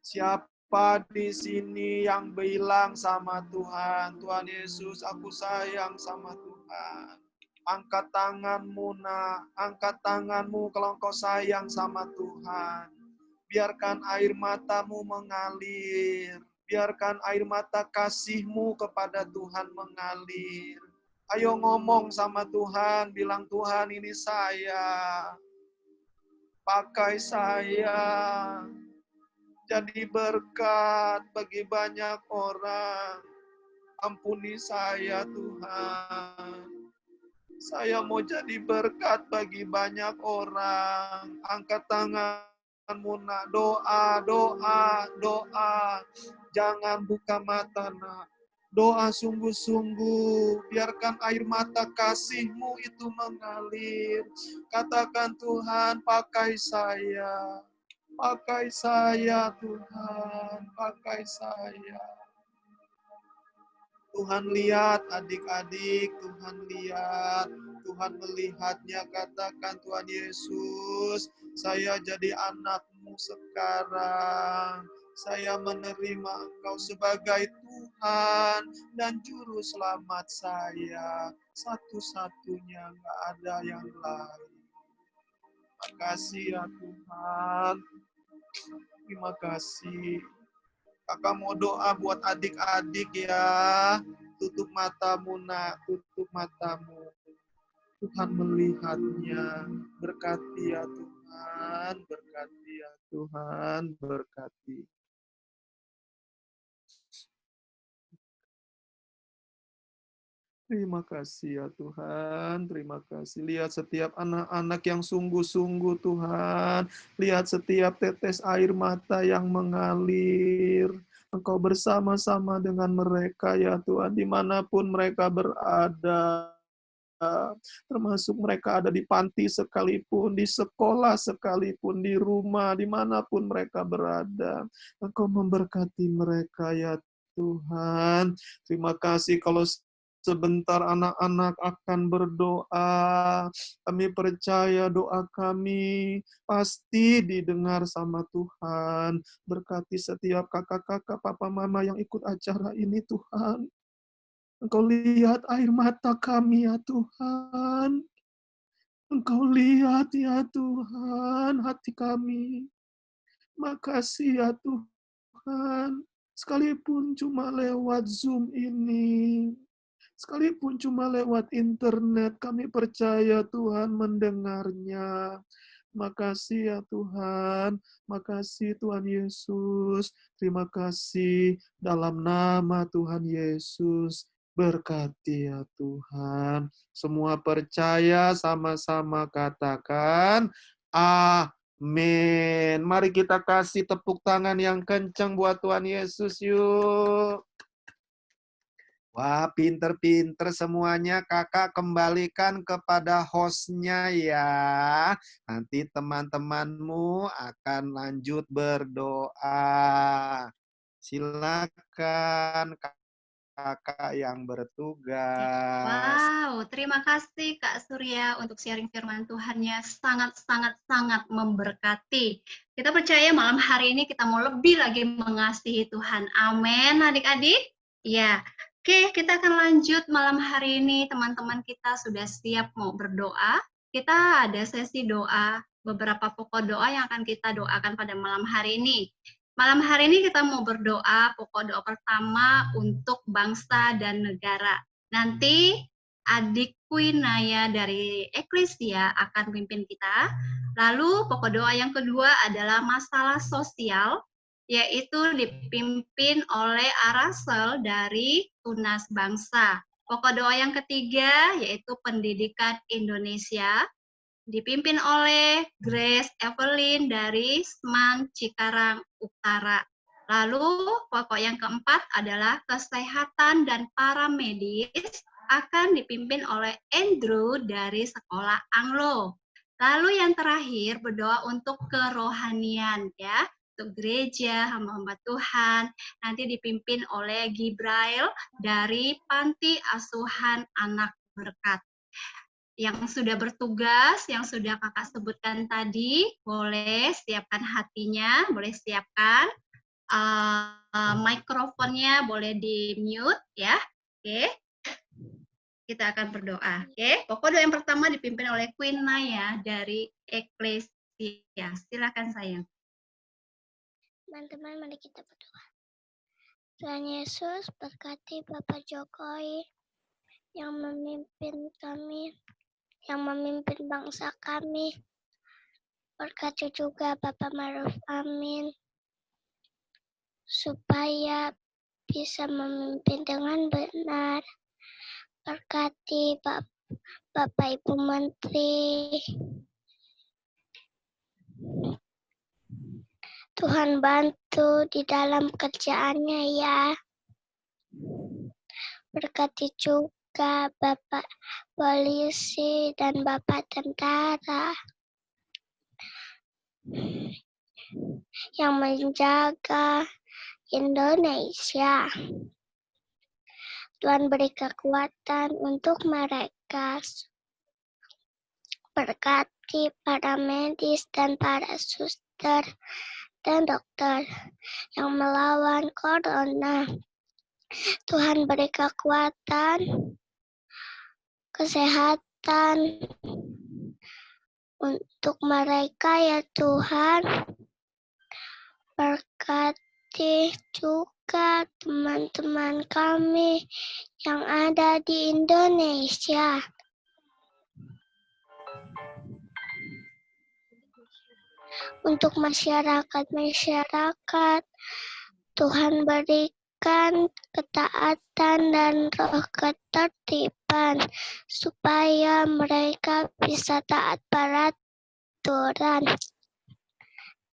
Siapa di sini yang bilang sama Tuhan, Tuhan Yesus, aku sayang sama Tuhan. Angkat tanganmu, nak. Angkat tanganmu kalau engkau sayang sama Tuhan. Biarkan air matamu mengalir. Biarkan air mata kasihmu kepada Tuhan mengalir. Ayo ngomong sama Tuhan, bilang Tuhan ini saya. Pakai saya. Jadi berkat bagi banyak orang. Ampuni saya Tuhan. Saya mau jadi berkat bagi banyak orang. Angkat tanganmu nak. Doa, doa, doa. Jangan buka mata nak. Doa sungguh-sungguh. Biarkan air mata kasihmu itu mengalir. Katakan Tuhan, pakai saya. Pakai saya Tuhan, pakai saya. Tuhan lihat adik-adik, Tuhan lihat. Tuhan melihatnya, katakan Tuhan Yesus, saya jadi anakmu sekarang. Saya menerima Engkau sebagai Tuhan dan Juru Selamat saya. Satu-satunya, nggak ada yang lain. Makasih ya Tuhan. Terima kasih. Kakak mau doa buat adik-adik ya. Tutup matamu nak, tutup matamu. Tuhan melihatnya. Berkati ya Tuhan, berkati ya Tuhan, berkati. Terima kasih ya Tuhan, terima kasih. Lihat setiap anak-anak yang sungguh-sungguh Tuhan. Lihat setiap tetes air mata yang mengalir. Engkau bersama-sama dengan mereka ya Tuhan, dimanapun mereka berada. Termasuk mereka ada di panti sekalipun, di sekolah sekalipun, di rumah, dimanapun mereka berada. Engkau memberkati mereka ya Tuhan. Terima kasih kalau sebentar anak-anak akan berdoa. Kami percaya doa kami pasti didengar sama Tuhan. Berkati setiap kakak-kakak, papa mama yang ikut acara ini Tuhan. Engkau lihat air mata kami ya Tuhan. Engkau lihat ya Tuhan hati kami. Makasih ya Tuhan. Sekalipun cuma lewat Zoom ini. Sekalipun cuma lewat internet, kami percaya Tuhan mendengarnya. Makasih ya Tuhan. Makasih Tuhan Yesus. Terima kasih dalam nama Tuhan Yesus. Berkati ya Tuhan. Semua percaya sama-sama katakan amin. Mari kita kasih tepuk tangan yang kencang buat Tuhan Yesus yuk. Wah, pinter-pinter semuanya. Kakak kembalikan kepada hostnya ya. Nanti teman-temanmu akan lanjut berdoa. Silakan kakak yang bertugas. Wow, terima kasih Kak Surya untuk sharing firman Tuhannya sangat memberkati. Kita percaya malam hari ini kita mau lebih lagi mengasihi Tuhan. Amin, adik-adik. Ya, oke, kita akan lanjut malam hari ini. Teman-teman kita sudah siap mau berdoa. Kita ada sesi doa, beberapa pokok doa yang akan kita doakan pada malam hari ini. Malam hari ini kita mau berdoa, pokok doa pertama untuk bangsa dan negara. Nanti adik Naya dari Eklesia akan pimpin kita. Lalu pokok doa yang kedua adalah masalah sosial, yaitu dipimpin oleh Arasel dari Tunas Bangsa. Pokok doa yang ketiga yaitu pendidikan Indonesia, dipimpin oleh Grace Evelyn dari SMAN Cikarang Utara. Lalu pokok yang keempat adalah kesehatan dan para medis akan dipimpin oleh Andrew dari Sekolah Anglo. Lalu yang terakhir berdoa untuk kerohanian ya, untuk gereja, hamba-hamba Tuhan, nanti dipimpin oleh Gibrail dari Panti Asuhan Anak Berkat. Yang sudah bertugas, yang sudah kakak sebutkan tadi, boleh siapkan hatinya, boleh siapkan mikrofonnya, boleh di mute ya. Oke, kita akan berdoa. Oke, pokok doa yang pertama dipimpin oleh Queen Naya dari Eklesia. Silakan sayang. Teman-teman, mari kita berdoa. Tuhan Yesus, berkati Bapak Jokowi yang memimpin kami, yang memimpin bangsa kami. Berkati juga Bapak Maruf Amin, supaya bisa memimpin dengan benar. Berkati Bapak Ibu Menteri. Tuhan bantu di dalam kerjaannya ya. Berkati juga Bapak polisi dan Bapak tentara yang menjaga Indonesia. Tuhan beri kekuatan untuk mereka. Berkati para medis dan para suster dan dokter yang melawan corona. Tuhan beri kekuatan, kesehatan untuk mereka ya Tuhan. Berkati juga teman-teman kami yang ada di Indonesia. Untuk masyarakat, Tuhan berikan ketaatan dan roh ketertiban supaya mereka bisa taat peraturan.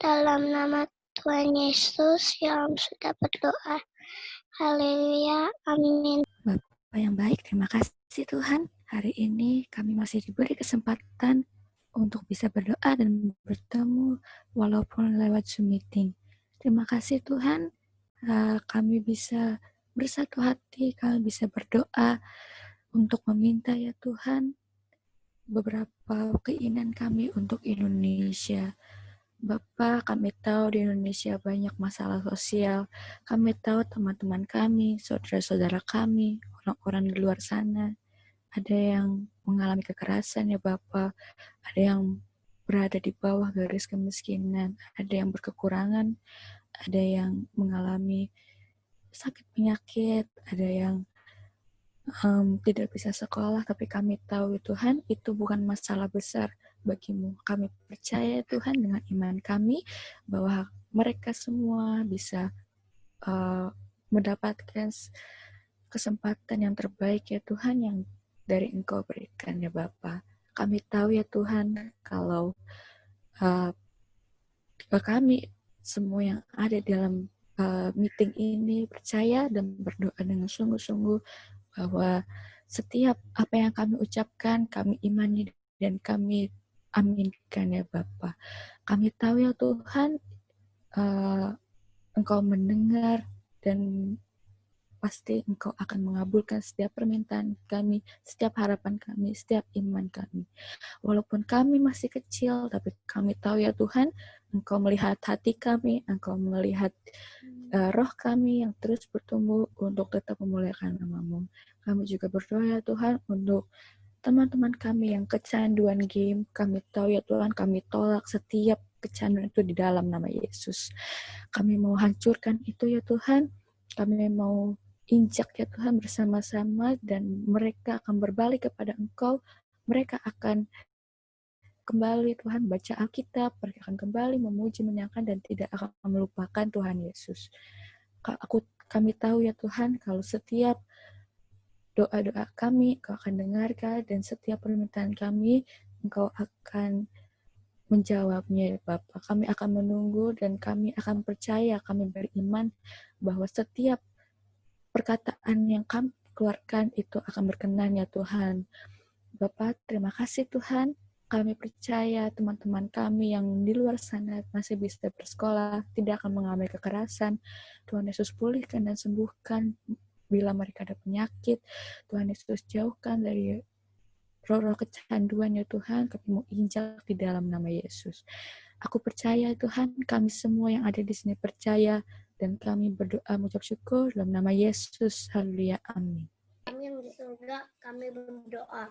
Dalam nama Tuhan Yesus yang sudah berdoa. Haleluya. Amin. Bapak yang baik, terima kasih Tuhan. Hari ini kami masih diberi kesempatan untuk bisa berdoa dan bertemu walaupun lewat Zoom meeting. Terima kasih Tuhan, kami bisa bersatu hati, kami bisa berdoa untuk meminta ya Tuhan beberapa keinginan kami untuk Indonesia. Bapak, kami tahu di Indonesia banyak masalah sosial. Kami tahu teman-teman kami, saudara-saudara kami, orang-orang di luar sana, ada yang mengalami kekerasan ya Bapak, ada yang berada di bawah garis kemiskinan, ada yang berkekurangan, ada yang mengalami sakit penyakit, ada yang tidak bisa sekolah, tapi kami tahu Tuhan itu bukan masalah besar bagimu. Kami percaya Tuhan dengan iman kami bahwa mereka semua bisa mendapatkan kesempatan yang terbaik ya Tuhan yang dari Engkau berikan ya Bapa. Kami tahu ya Tuhan kalau kami semua yang ada dalam meeting ini percaya dan berdoa dengan sungguh-sungguh bahwa setiap apa yang kami ucapkan, kami imani dan kami aminkan ya Bapa. Kami tahu ya Tuhan, Engkau mendengar dan pasti Engkau akan mengabulkan setiap permintaan kami, setiap harapan kami, setiap iman kami. Walaupun kami masih kecil, tapi kami tahu ya Tuhan, Engkau melihat hati kami, Engkau melihat roh kami yang terus bertumbuh untuk tetap memuliakan nama-Mu. Kami juga berdoa ya Tuhan untuk teman-teman kami yang kecanduan game. Kami tahu ya Tuhan, kami tolak setiap kecanduan itu di dalam nama Yesus. Kami mau hancurkan itu ya Tuhan. Kami mau injak ya Tuhan bersama-sama, dan mereka akan berbalik kepada Engkau. Mereka akan kembali Tuhan baca Alkitab, mereka akan kembali memuji, menyanyikan, dan tidak akan melupakan Tuhan Yesus. Kami tahu ya Tuhan, kalau setiap doa-doa kami Engkau akan dengarkan, dan setiap permintaan kami Engkau akan menjawabnya ya Bapa. Kami akan menunggu dan kami akan percaya, kami beriman bahwa setiap perkataan yang kami keluarkan itu akan berkenan ya Tuhan. Bapak, terima kasih Tuhan. Kami percaya teman-teman kami yang di luar sana masih bisa bersekolah, tidak akan mengalami kekerasan. Tuhan Yesus pulihkan dan sembuhkan bila mereka ada penyakit. Tuhan Yesus jauhkan dari roh-roh kecanduan ya Tuhan. Kami mau injak di dalam nama Yesus. Aku percaya Tuhan, kami semua yang ada di sini percaya, dan kami berdoa mengucap syukur dalam nama Yesus. Haleluya. Amin. Kami yang di surga, kami berdoa.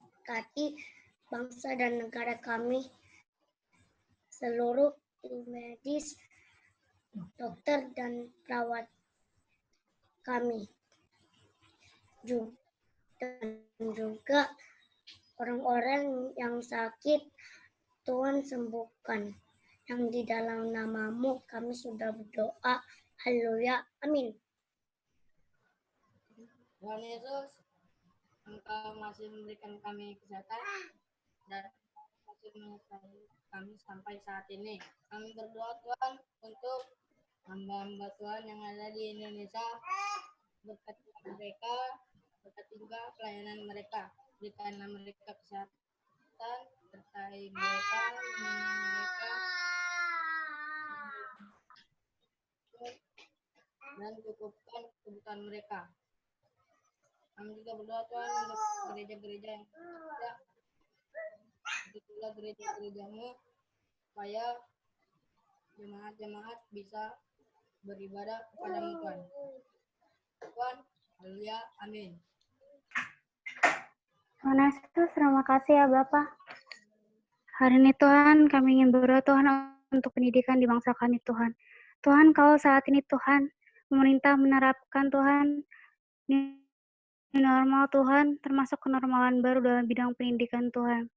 Berkati bangsa dan negara kami, seluruh tim medis, dokter dan perawat kami. Dan juga orang-orang yang sakit, Tuhan sembuhkan. Yang di dalam nama-Mu kami sudah berdoa. Haleluya. Amin. Tuhan Yesus, Engkau masih memberikan kami kesehatan dan masih menyertai kami sampai saat ini. Kami berdoa Tuhan untuk hamba-hamba Tuhan yang ada di Indonesia. Berkati mereka, berkati juga pelayanan mereka. Berikanlah mereka kesehatan, sertai mereka, dan cukupkan kebutuhan mereka. Kami juga berdoa Tuhan untuk gereja-gereja yang ada, begitulah gereja-gerejamu, supaya jemaat-jemaat bisa beribadah kepadamu Tuhan. Tuhan, haleluya, amin. Tuhan Yesus, terima kasih ya Bapak. Hari ini Tuhan, kami ingin berdoa Tuhan untuk pendidikan di bangsa kami Tuhan. Tuhan, kalau saat ini Tuhan, pemerintah menerapkan Tuhan, normal Tuhan, termasuk kenormalan baru dalam bidang pendidikan Tuhan.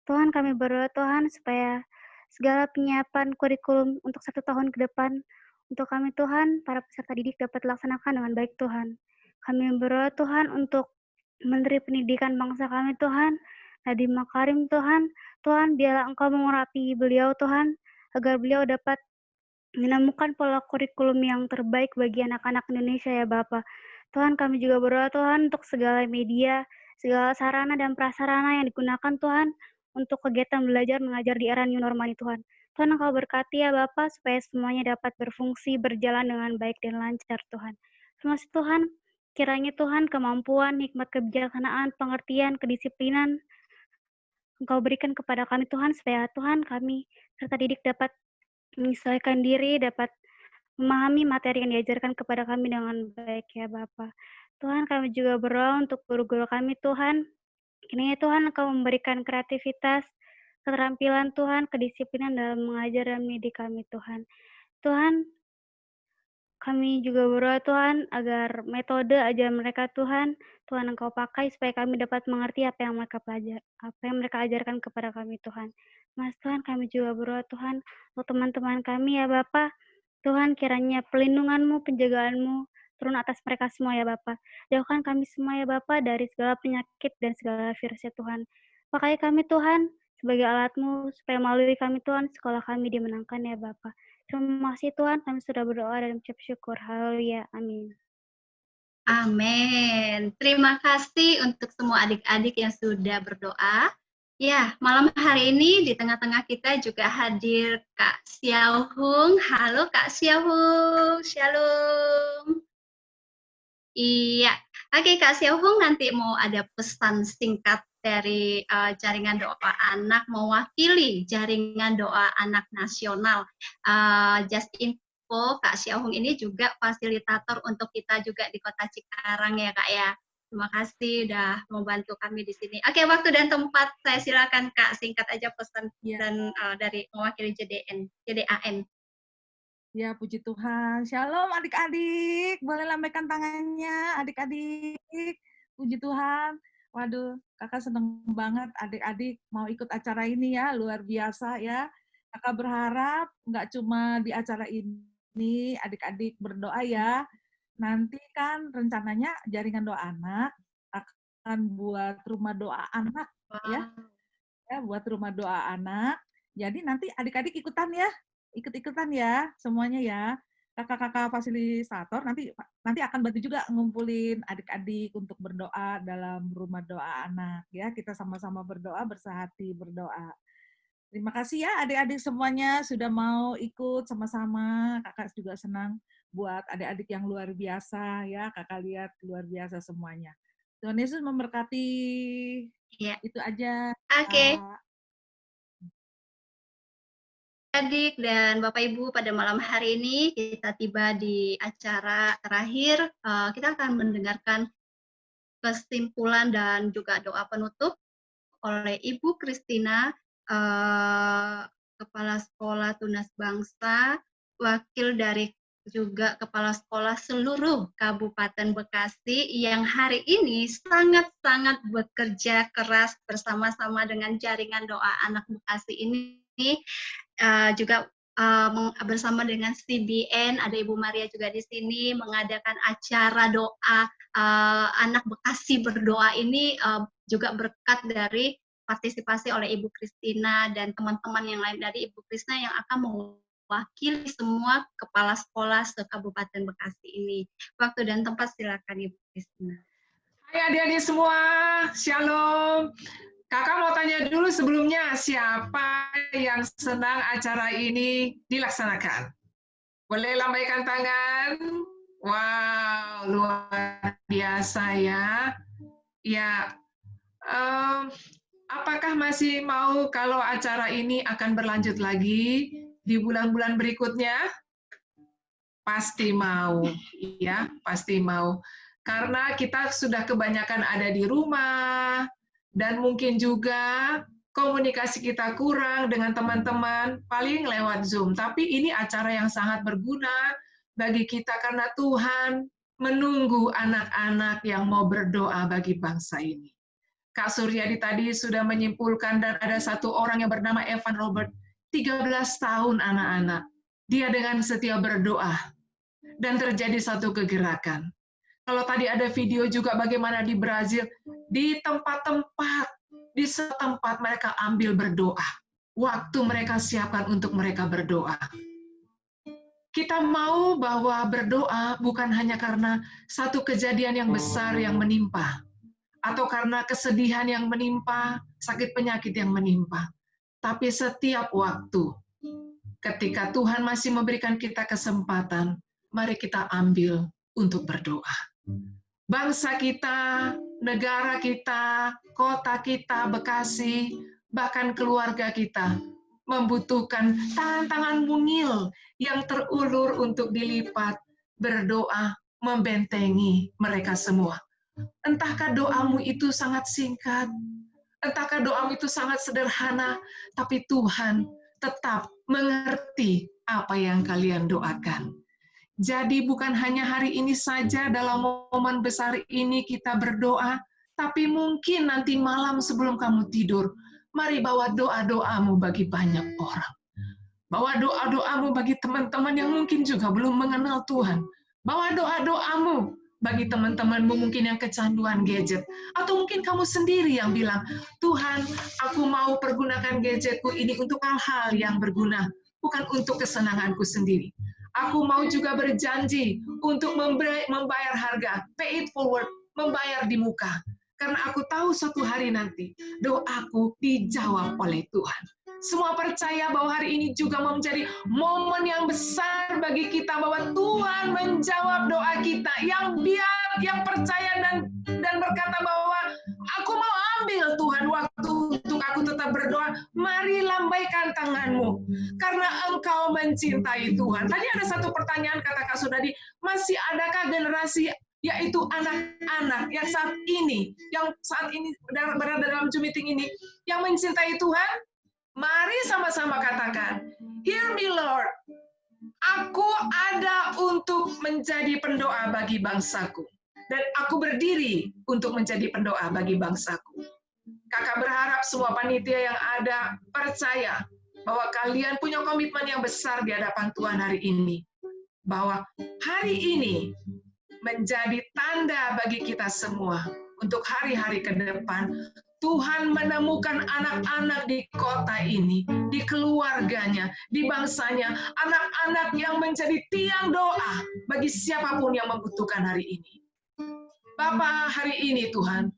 Tuhan, kami berdoa Tuhan supaya segala penyiapan kurikulum untuk 1 tahun ke depan untuk kami Tuhan, para peserta didik dapat dilaksanakan dengan baik Tuhan. Kami berdoa Tuhan untuk Menteri Pendidikan bangsa kami Tuhan, Nadiem Makarim Tuhan. Tuhan, biarlah Engkau mengurapi beliau Tuhan, agar beliau dapat menemukan pola kurikulum yang terbaik bagi anak-anak Indonesia ya Bapak. Tuhan, kami juga berdoa Tuhan untuk segala media, segala sarana dan prasarana yang digunakan Tuhan untuk kegiatan belajar mengajar di era new normal ini Tuhan. Tuhan, Engkau berkati ya Bapak supaya semuanya dapat berfungsi, berjalan dengan baik dan lancar Tuhan. Terima kasih Tuhan, kiranya Tuhan kemampuan, hikmat kebijaksanaan, pengertian, kedisiplinan Engkau berikan kepada kami Tuhan, supaya Tuhan kami serta didik dapat menyesuaikan diri, dapat memahami materi yang diajarkan kepada kami dengan baik ya Bapa. Tuhan, kami juga berdoa untuk guru-guru kami Tuhan. Kiranya Tuhan Engkau memberikan kreativitas, keterampilan Tuhan, kedisiplinan dalam mengajar dan mendidik kami Tuhan. Tuhan, kami juga berdoa Tuhan agar metode ajar mereka Tuhan Engkau pakai supaya kami dapat mengerti apa yang mereka ajarkan kepada kami Tuhan. Mas Tuhan, kami juga berdoa Tuhan untuk teman-teman kami ya Bapa. Tuhan, kiranya pelindungan-Mu, penjagaan-Mu turun atas mereka semua ya Bapa. Jauhkan kami semua ya Bapa dari segala penyakit dan segala virus ya Tuhan. Pakai kami Tuhan sebagai alat-Mu supaya melalui kami Tuhan sekolah kami dimenangkan ya Bapa. Terima kasih Tuhan, kami sudah berdoa dan mengucap syukur. Haleluya, amin. Amin. Terima kasih untuk semua adik-adik yang sudah berdoa. Ya, malam hari ini di tengah-tengah kita juga hadir Kak Xiao Hung. Halo Kak Xiao Hung, Shalom. Iya, oke Kak Xiao Hung, nanti mau ada pesan singkat dari jaringan doa anak mewakili jaringan doa anak nasional. Just info, Kak Xiao Hung ini juga fasilitator untuk kita juga di Kota Cikarang ya Kak ya. Terima kasih udah membantu kami di sini. Oke, waktu dan tempat saya silakan Kak, singkat aja pesan dan dari mewakili JDAN. Ya, puji Tuhan. Shalom adik-adik. Boleh lambaikan tangannya adik-adik. Puji Tuhan. Waduh, kakak seneng banget adik-adik mau ikut acara ini ya. Luar biasa ya. Kakak berharap nggak cuma di acara ini adik-adik berdoa ya. Nanti kan rencananya jaringan doa anak akan buat rumah doa anak ya. Ya, buat rumah doa anak. Jadi nanti adik-adik ikutan ya. Ikut-ikutan ya semuanya ya. Kakak-kakak fasilitator nanti akan bantu juga ngumpulin adik-adik untuk berdoa dalam rumah doa anak ya. Kita sama-sama berdoa, bersehati berdoa. Terima kasih ya adik-adik semuanya sudah mau ikut sama-sama. Kakak juga senang buat adik-adik yang luar biasa ya. Kakak lihat luar biasa semuanya. Tuhan Yesus memberkati. Ya. Itu aja. Oke. Adik dan Bapak Ibu, pada malam hari ini kita tiba di acara terakhir. Kita akan mendengarkan kesimpulan dan juga doa penutup oleh Ibu Christina, Kepala Sekolah Tunas Bangsa, wakil dari juga Kepala Sekolah seluruh Kabupaten Bekasi yang hari ini sangat-sangat bekerja keras bersama-sama dengan jaringan doa anak Bekasi ini. Juga bersama dengan CBN, ada Ibu Maria juga di sini mengadakan acara doa anak Bekasi berdoa ini juga berkat dari partisipasi oleh Ibu Christina dan teman-teman yang lain dari Ibu Christina yang akan mewakili semua kepala sekolah se-Kabupaten Bekasi ini. Waktu dan tempat silakan Ibu Christina. Hai adik-adik semua, Shalom. Kakak mau tanya dulu sebelumnya, siapa yang senang acara ini dilaksanakan? Boleh lambaikan tangan? Wow, luar biasa ya. Ya, apakah masih mau kalau acara ini akan berlanjut lagi di bulan-bulan berikutnya? Pasti mau, ya, pasti mau. Karena kita sudah kebanyakan ada di rumah, dan mungkin juga komunikasi kita kurang dengan teman-teman, paling lewat Zoom. Tapi ini acara yang sangat berguna bagi kita karena Tuhan menunggu anak-anak yang mau berdoa bagi bangsa ini. Kak Suryadi tadi sudah menyimpulkan dan ada satu orang yang bernama Evan Robert, 13 tahun anak-anak. Dia dengan setia berdoa dan terjadi satu kegerakan. Kalau tadi ada video juga bagaimana di Brazil, di tempat-tempat, di setempat mereka ambil berdoa. Waktu mereka siapkan untuk mereka berdoa. Kita mau bahwa berdoa bukan hanya karena satu kejadian yang besar yang menimpa, atau karena kesedihan yang menimpa, sakit penyakit yang menimpa. Tapi setiap waktu, ketika Tuhan masih memberikan kita kesempatan, mari kita ambil untuk berdoa. Bangsa kita, negara kita, kota kita, Bekasi, bahkan keluarga kita membutuhkan tangan-tangan mungil yang terulur untuk dilipat, berdoa, membentengi mereka semua. Entahkah doamu itu sangat singkat, entahkah doamu itu sangat sederhana, tapi Tuhan tetap mengerti apa yang kalian doakan. Jadi bukan hanya hari ini saja dalam momen besar ini kita berdoa, tapi mungkin nanti malam sebelum kamu tidur, mari bawa doa-doamu bagi banyak orang. Bawa doa-doamu bagi teman-teman yang mungkin juga belum mengenal Tuhan. Bawa doa-doamu bagi teman-temanmu mungkin yang kecanduan gadget. Atau mungkin kamu sendiri yang bilang, Tuhan, aku mau pergunakan gadgetku ini untuk hal-hal yang berguna, bukan untuk kesenanganku sendiri. Aku mau juga berjanji untuk membayar harga, pay it forward, membayar di muka. Karena aku tahu suatu hari nanti doaku dijawab oleh Tuhan. Semua percaya bahwa hari ini juga mau menjadi momen yang besar bagi kita, bahwa Tuhan menjawab doa kita. Yang percaya dan berkata bahwa aku mau ambil Tuhan waktu untuk aku tetap berdoa. Mari lambaikan tanganmu karena engkau mencintai Tuhan. Tadi ada satu pertanyaan kata Kak Sudadi, masih adakah generasi yaitu anak-anak yang saat ini berada dalam Zoom meeting ini yang mencintai Tuhan? Mari sama-sama katakan, "Hear me Lord, aku ada untuk menjadi pendoa bagi bangsaku, dan aku berdiri untuk menjadi pendoa bagi bangsaku." Kakak berharap semua panitia yang ada percaya bahwa kalian punya komitmen yang besar di hadapan Tuhan hari ini, bahwa hari ini menjadi tanda bagi kita semua untuk hari-hari ke depan. Tuhan menemukan anak-anak di kota ini, di keluarganya, di bangsanya, anak-anak yang menjadi tiang doa bagi siapapun yang membutuhkan hari ini. Bapa, hari ini Tuhan,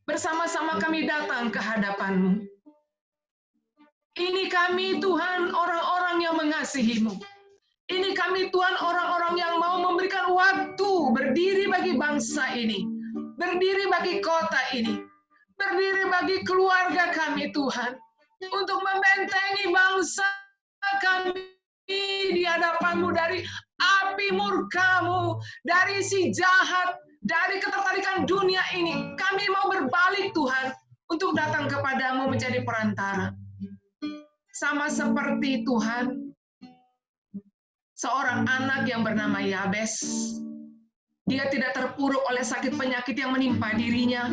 bersama-sama kami datang ke hadapan-Mu. Ini kami Tuhan, orang-orang yang mengasihi-Mu. Ini kami Tuhan, orang-orang yang mau memberikan waktu berdiri bagi bangsa ini, berdiri bagi kota ini, berdiri bagi keluarga kami Tuhan, untuk membentengi bangsa kami di hadapan-Mu dari api murka-Mu, dari si jahat, dari ketertarikan dunia ini. Kami mau berbalik Tuhan, untuk datang kepadamu menjadi perantara. Sama seperti Tuhan, seorang anak yang bernama Yabes, dia tidak terpuruk oleh sakit penyakit yang menimpa dirinya.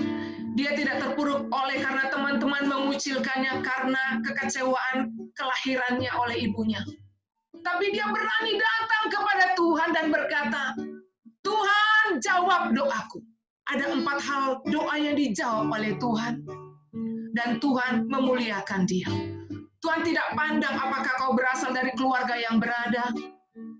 Dia tidak terpuruk oleh karena teman-teman mengucilkannya karena kekecewaan kelahirannya oleh ibunya. Tapi dia berani datang kepada Tuhan dan berkata, "Tuhan, jawab doaku." Ada 4 hal doa yang dijawab oleh Tuhan. Dan Tuhan memuliakan dia. Tuhan tidak pandang apakah kau berasal dari keluarga yang berada.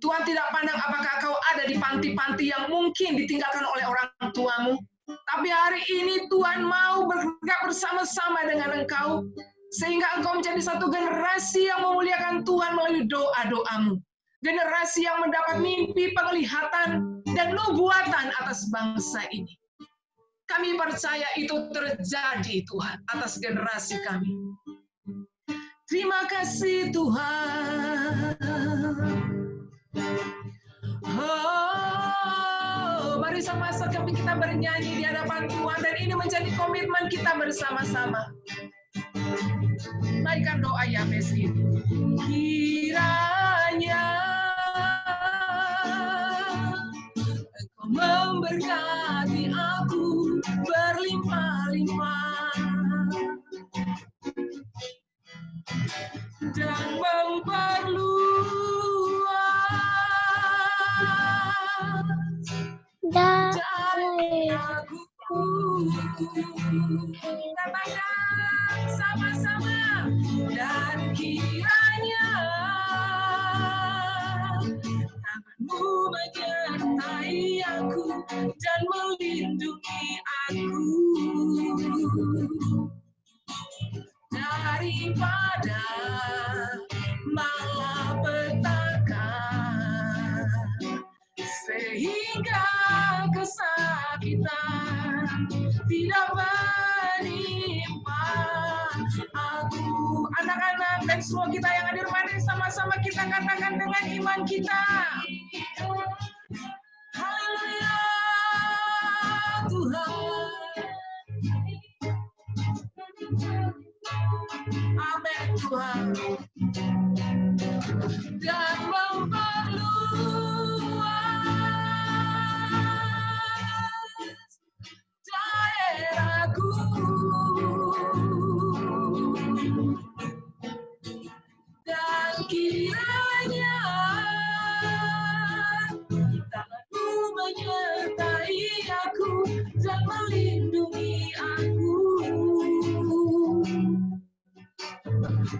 Tuhan tidak pandang apakah kau ada di panti-panti yang mungkin ditinggalkan oleh orang tuamu. Tapi hari ini Tuhan mau bergerak bersama-sama dengan engkau, sehingga engkau menjadi satu generasi yang memuliakan Tuhan melalui doa-doamu. Generasi yang mendapat mimpi, penglihatan, dan nubuatan atas bangsa ini. Kami percaya itu terjadi Tuhan atas generasi kami. Terima kasih Tuhan. Mari sama-sama kita bernyanyi di hadapan Tuhan, dan ini menjadi komitmen kita bersama-sama. Naikkan doa Yabes ini. Kiranya Engkau memberkati aku berlimpah-limpah dan memperluas daerahku. Kita pandang sama-sama, dan kiranya tangan-Mu menyertai aku dan melindungi aku daripada malapetaka, sehingga kesakitan tidak menimpa aku. Anak-anak dan semua kita yang hadir, mari sama-sama kita katakan dengan iman kita. Haleluya Tuhan. Amin Tuhan. Dan memperluas daerahku, dan kiranya tangan-Mu menyertai aku dan melindungi aku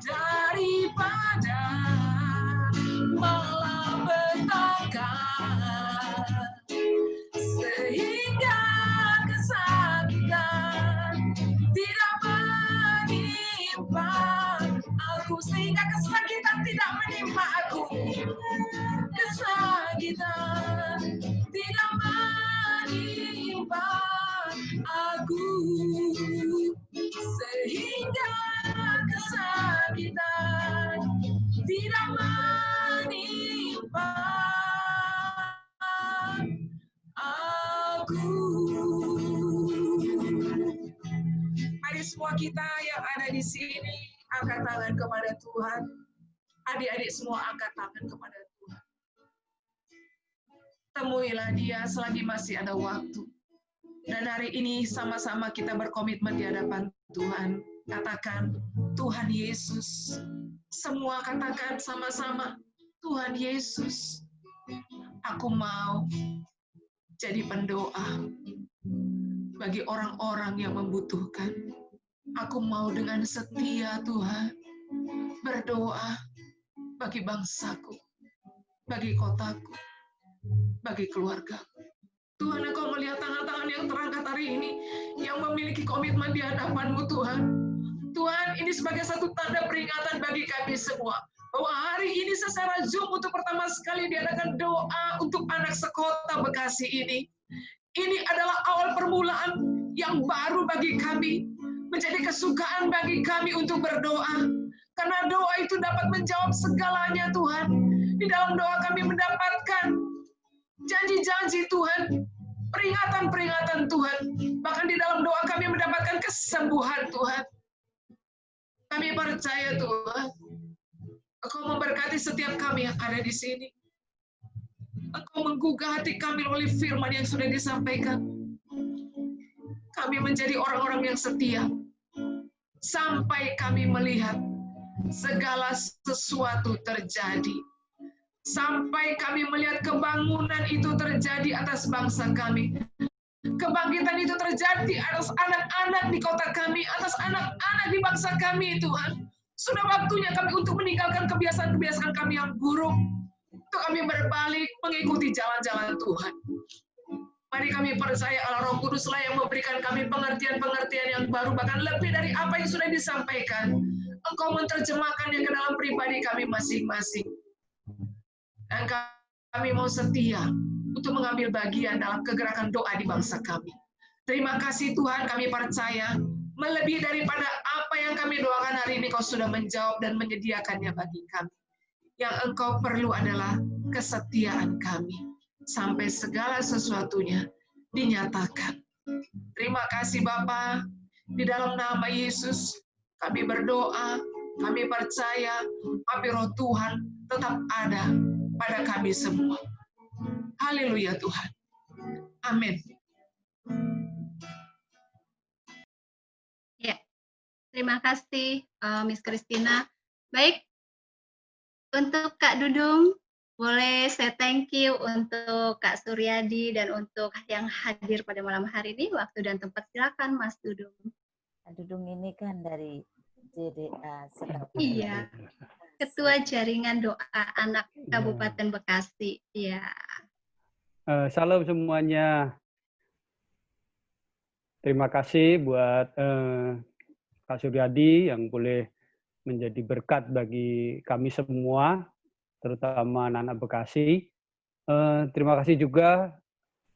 daripada semua kita yang ada di sini, angkat tangan kepada Tuhan. Adik-adik semua angkat tangan kepada Tuhan. Temuilah dia selagi masih ada waktu. Dan hari ini sama-sama kita berkomitmen di hadapan Tuhan. Katakan, Tuhan Yesus. Semua katakan sama-sama, Tuhan Yesus. Aku mau jadi pendoa bagi orang-orang yang membutuhkan. Aku mau dengan setia Tuhan berdoa bagi bangsaku, bagi kotaku, bagi keluargaku. Tuhan, Engkau melihat tangan-tangan yang terangkat hari ini, yang memiliki komitmen di hadapan-Mu, Tuhan. Tuhan, ini sebagai satu tanda peringatan bagi kami semua, bahwa hari ini secara Zoom untuk pertama sekali diadakan doa untuk anak sekota Bekasi ini. Ini adalah awal permulaan yang baru bagi kami, menjadi kesukaan bagi kami untuk berdoa. Karena doa itu dapat menjawab segalanya, Tuhan. Di dalam doa kami mendapatkan janji-janji Tuhan, peringatan-peringatan Tuhan. Bahkan di dalam doa kami mendapatkan kesembuhan Tuhan. Kami percaya Tuhan, Engkau memberkati setiap kami yang ada di sini. Engkau menggugah hati kami melalui firman yang sudah disampaikan. Kami menjadi orang-orang yang setia. Sampai kami melihat segala sesuatu terjadi. Sampai kami melihat kebangunan itu terjadi atas bangsa kami. Kebangkitan itu terjadi atas anak-anak di kota kami, atas anak-anak di bangsa kami, Tuhan. Sudah waktunya kami untuk meninggalkan kebiasaan-kebiasaan kami yang buruk. Untuk kami berbalik mengikuti jalan-jalan Tuhan. Mari kami percaya Allah Roh Kuduslah yang memberikan kami pengertian-pengertian yang baru, bahkan lebih dari apa yang sudah disampaikan. Engkau menerjemahkannya ke dalam pribadi kami masing-masing. Dan kami mau setia untuk mengambil bagian dalam kegerakan doa di bangsa kami. Terima kasih Tuhan, kami percaya melebihi daripada apa yang kami doakan hari ini, Kau sudah menjawab dan menyediakannya bagi kami. Yang Engkau perlu adalah kesetiaan kami sampai segala sesuatunya dinyatakan. Terima kasih Bapa, di dalam nama Yesus kami berdoa, kami percaya api Roh Tuhan tetap ada pada kami semua. Haleluya Tuhan. Amin. Ya, terima kasih Miss Christina. Baik, untuk Kak Dudung, boleh saya thank you untuk Kak Suryadi dan untuk yang hadir pada malam hari ini. Waktu dan tempat silakan Mas Dudung. Kak Dudung ini kan dari JDA Sekap. Iya, Ketua Jaringan Doa Anak Kabupaten Bekasi. Iya. Salam semuanya. Terima kasih buat Kak Suryadi yang boleh menjadi berkat bagi kami semua, terutama anak-anak Bekasi. Terima kasih juga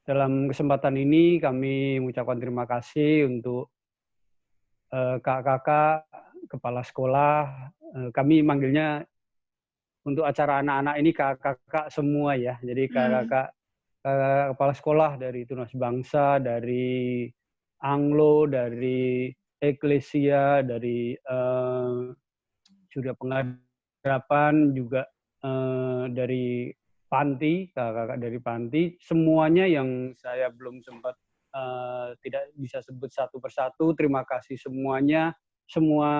dalam kesempatan ini kami mengucapkan terima kasih untuk kakak-kakak, kepala sekolah. Kami manggilnya untuk acara anak-anak ini kakak-kakak semua ya. Jadi kakak-kakak kepala sekolah dari Tunas Bangsa, dari Anglo, dari Eklesia, dari Surya Pengharapan, juga dari Panti, kakak-kakak dari Panti, semuanya yang saya belum sempat tidak bisa sebut satu persatu. Terima kasih semuanya. Semua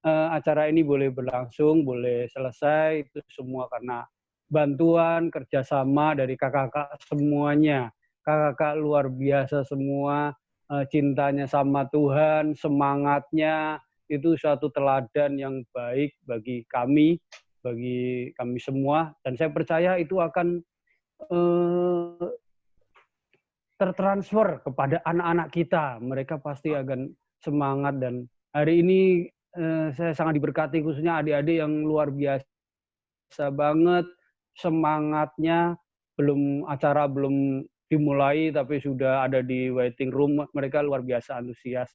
acara ini boleh berlangsung, boleh selesai, itu semua karena bantuan, kerjasama dari kakak-kakak semuanya. Kakak-kakak luar biasa semua, cintanya sama Tuhan, semangatnya, itu suatu teladan yang baik bagi kami semua. Dan saya percaya itu akan tertransfer kepada anak-anak kita. Mereka pasti akan semangat, dan hari ini saya sangat diberkati khususnya adik-adik yang luar biasa banget semangatnya. Acara belum dimulai tapi sudah ada di waiting room. Mereka luar biasa antusias,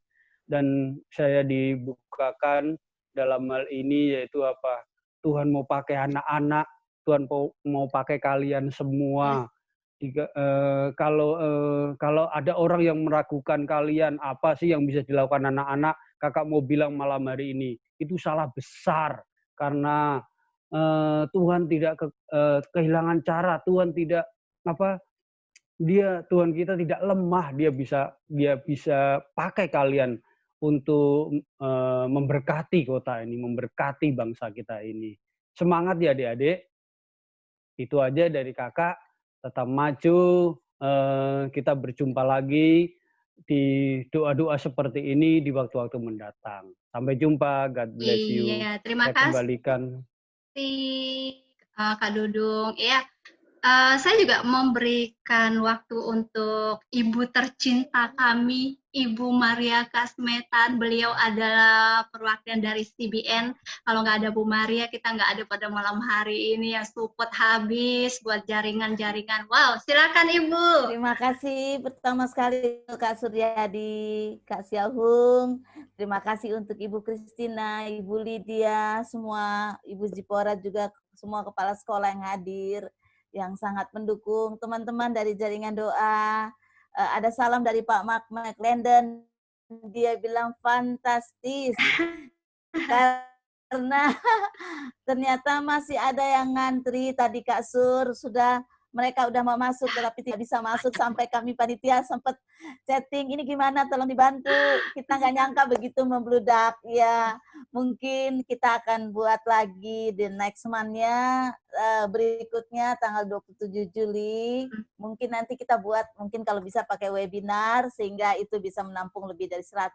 dan saya dibukakan dalam hal ini yaitu apa? Tuhan mau pakai anak-anak, Tuhan mau pakai kalian semua. kalau ada orang yang meragukan kalian, apa sih yang bisa dilakukan anak-anak, kakak mau bilang malam hari ini, itu salah besar. Karena Tuhan tidak kehilangan cara, Tuhan tidak Tuhan kita tidak lemah, dia bisa pakai kalian untuk memberkati kota ini, memberkati bangsa kita ini. Semangat ya adik-adik. Itu aja dari kakak. Tetap maju, kita berjumpa lagi di doa-doa seperti ini di waktu-waktu mendatang. Sampai jumpa, God bless you. Iya, terima Saya kasih. kembalikan. Kak Dudung. Ya, saya juga memberikan waktu untuk ibu tercinta kami, Ibu Maria Kasmetan. Beliau adalah perwakilan dari CBN. Kalau nggak ada Bu Maria, kita nggak ada pada malam hari ini, yang support habis buat jaringan-jaringan. Wow, silakan Ibu. Terima kasih pertama sekali Kak Suryadi, Kak Siahung. Terima kasih untuk Ibu Kristina, Ibu Lydia, semua Ibu Zipora juga, semua kepala sekolah yang hadir, yang sangat mendukung. Teman-teman dari jaringan doa, ada salam dari Pak Mark McLendon. Dia bilang fantastis. Karena ternyata masih ada yang ngantri. Tadi Kak Sur mereka udah mau masuk, tapi tidak bisa masuk sampai kami panitia sempat chatting, ini gimana, tolong dibantu. Kita nggak nyangka begitu membludak. Ya, mungkin kita akan buat lagi di next month-nya, berikutnya tanggal 27 Juli. Mungkin nanti kita buat, mungkin kalau bisa pakai webinar, sehingga itu bisa menampung lebih dari 100.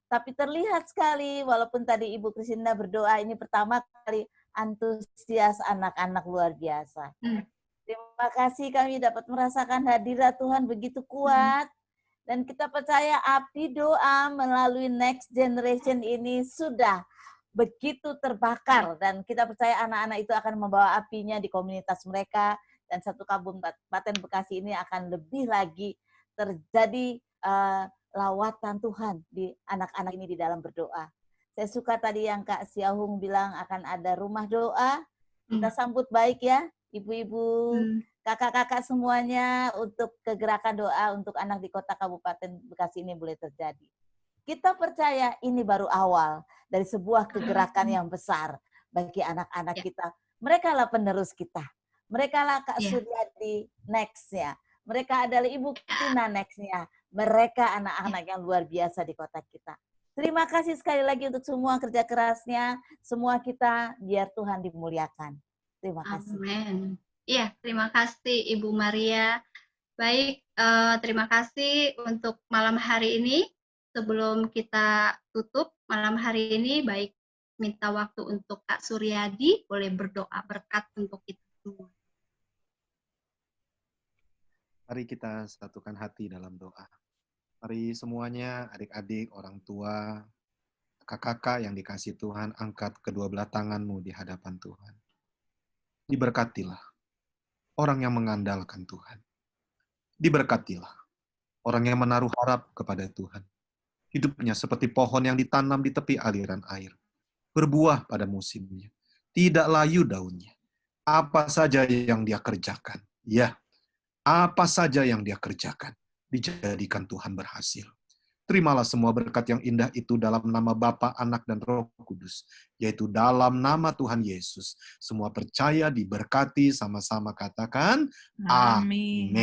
Tapi terlihat sekali, walaupun tadi Ibu Kristina berdoa, ini pertama kali antusias anak-anak luar biasa. Terima kasih kami dapat merasakan hadirat Tuhan begitu kuat. Dan kita percaya api doa melalui next generation ini sudah begitu terbakar. Dan kita percaya anak-anak itu akan membawa apinya di komunitas mereka. Dan satu Kabupaten Bekasi ini akan lebih lagi terjadi lawatan Tuhan di anak-anak ini di dalam berdoa. Saya suka tadi yang Kak Siahung bilang akan ada rumah doa. Kita sambut baik ya. Ibu-ibu, kakak-kakak semuanya, untuk kegerakan doa untuk anak di kota Kabupaten Bekasi ini boleh terjadi. Kita percaya ini baru awal dari sebuah kegerakan yang besar bagi anak-anak kita. Mereka lah penerus kita. Mereka lah Kak Suryadi next-nya. Mereka adalah Ibu Kristina next-nya. Mereka anak-anak yang luar biasa di kota kita. Terima kasih sekali lagi untuk semua kerja kerasnya. Semua kita, biar Tuhan dimuliakan. Terima kasih. Amin. Iya, terima kasih Ibu Maria. Baik, terima kasih untuk malam hari ini. Sebelum kita tutup malam hari ini, baik minta waktu untuk Kak Suryadi, boleh berdoa berkat untuk kita semua. Mari kita satukan hati dalam doa. Mari semuanya, adik-adik, orang tua, kakak-kakak yang dikasih Tuhan, angkat kedua belah tanganmu di hadapan Tuhan. Diberkatilah orang yang mengandalkan Tuhan. Diberkatilah orang yang menaruh harap kepada Tuhan. Hidupnya seperti pohon yang ditanam di tepi aliran air. Berbuah pada musimnya. Tidak layu daunnya. Apa saja yang dia kerjakan. Ya, apa saja yang dia kerjakan. Dijadikan Tuhan berhasil. Terimalah semua berkat yang indah itu dalam nama Bapa, Anak, dan Roh Kudus, yaitu dalam nama Tuhan Yesus. Semua percaya, diberkati, sama-sama katakan, Amin.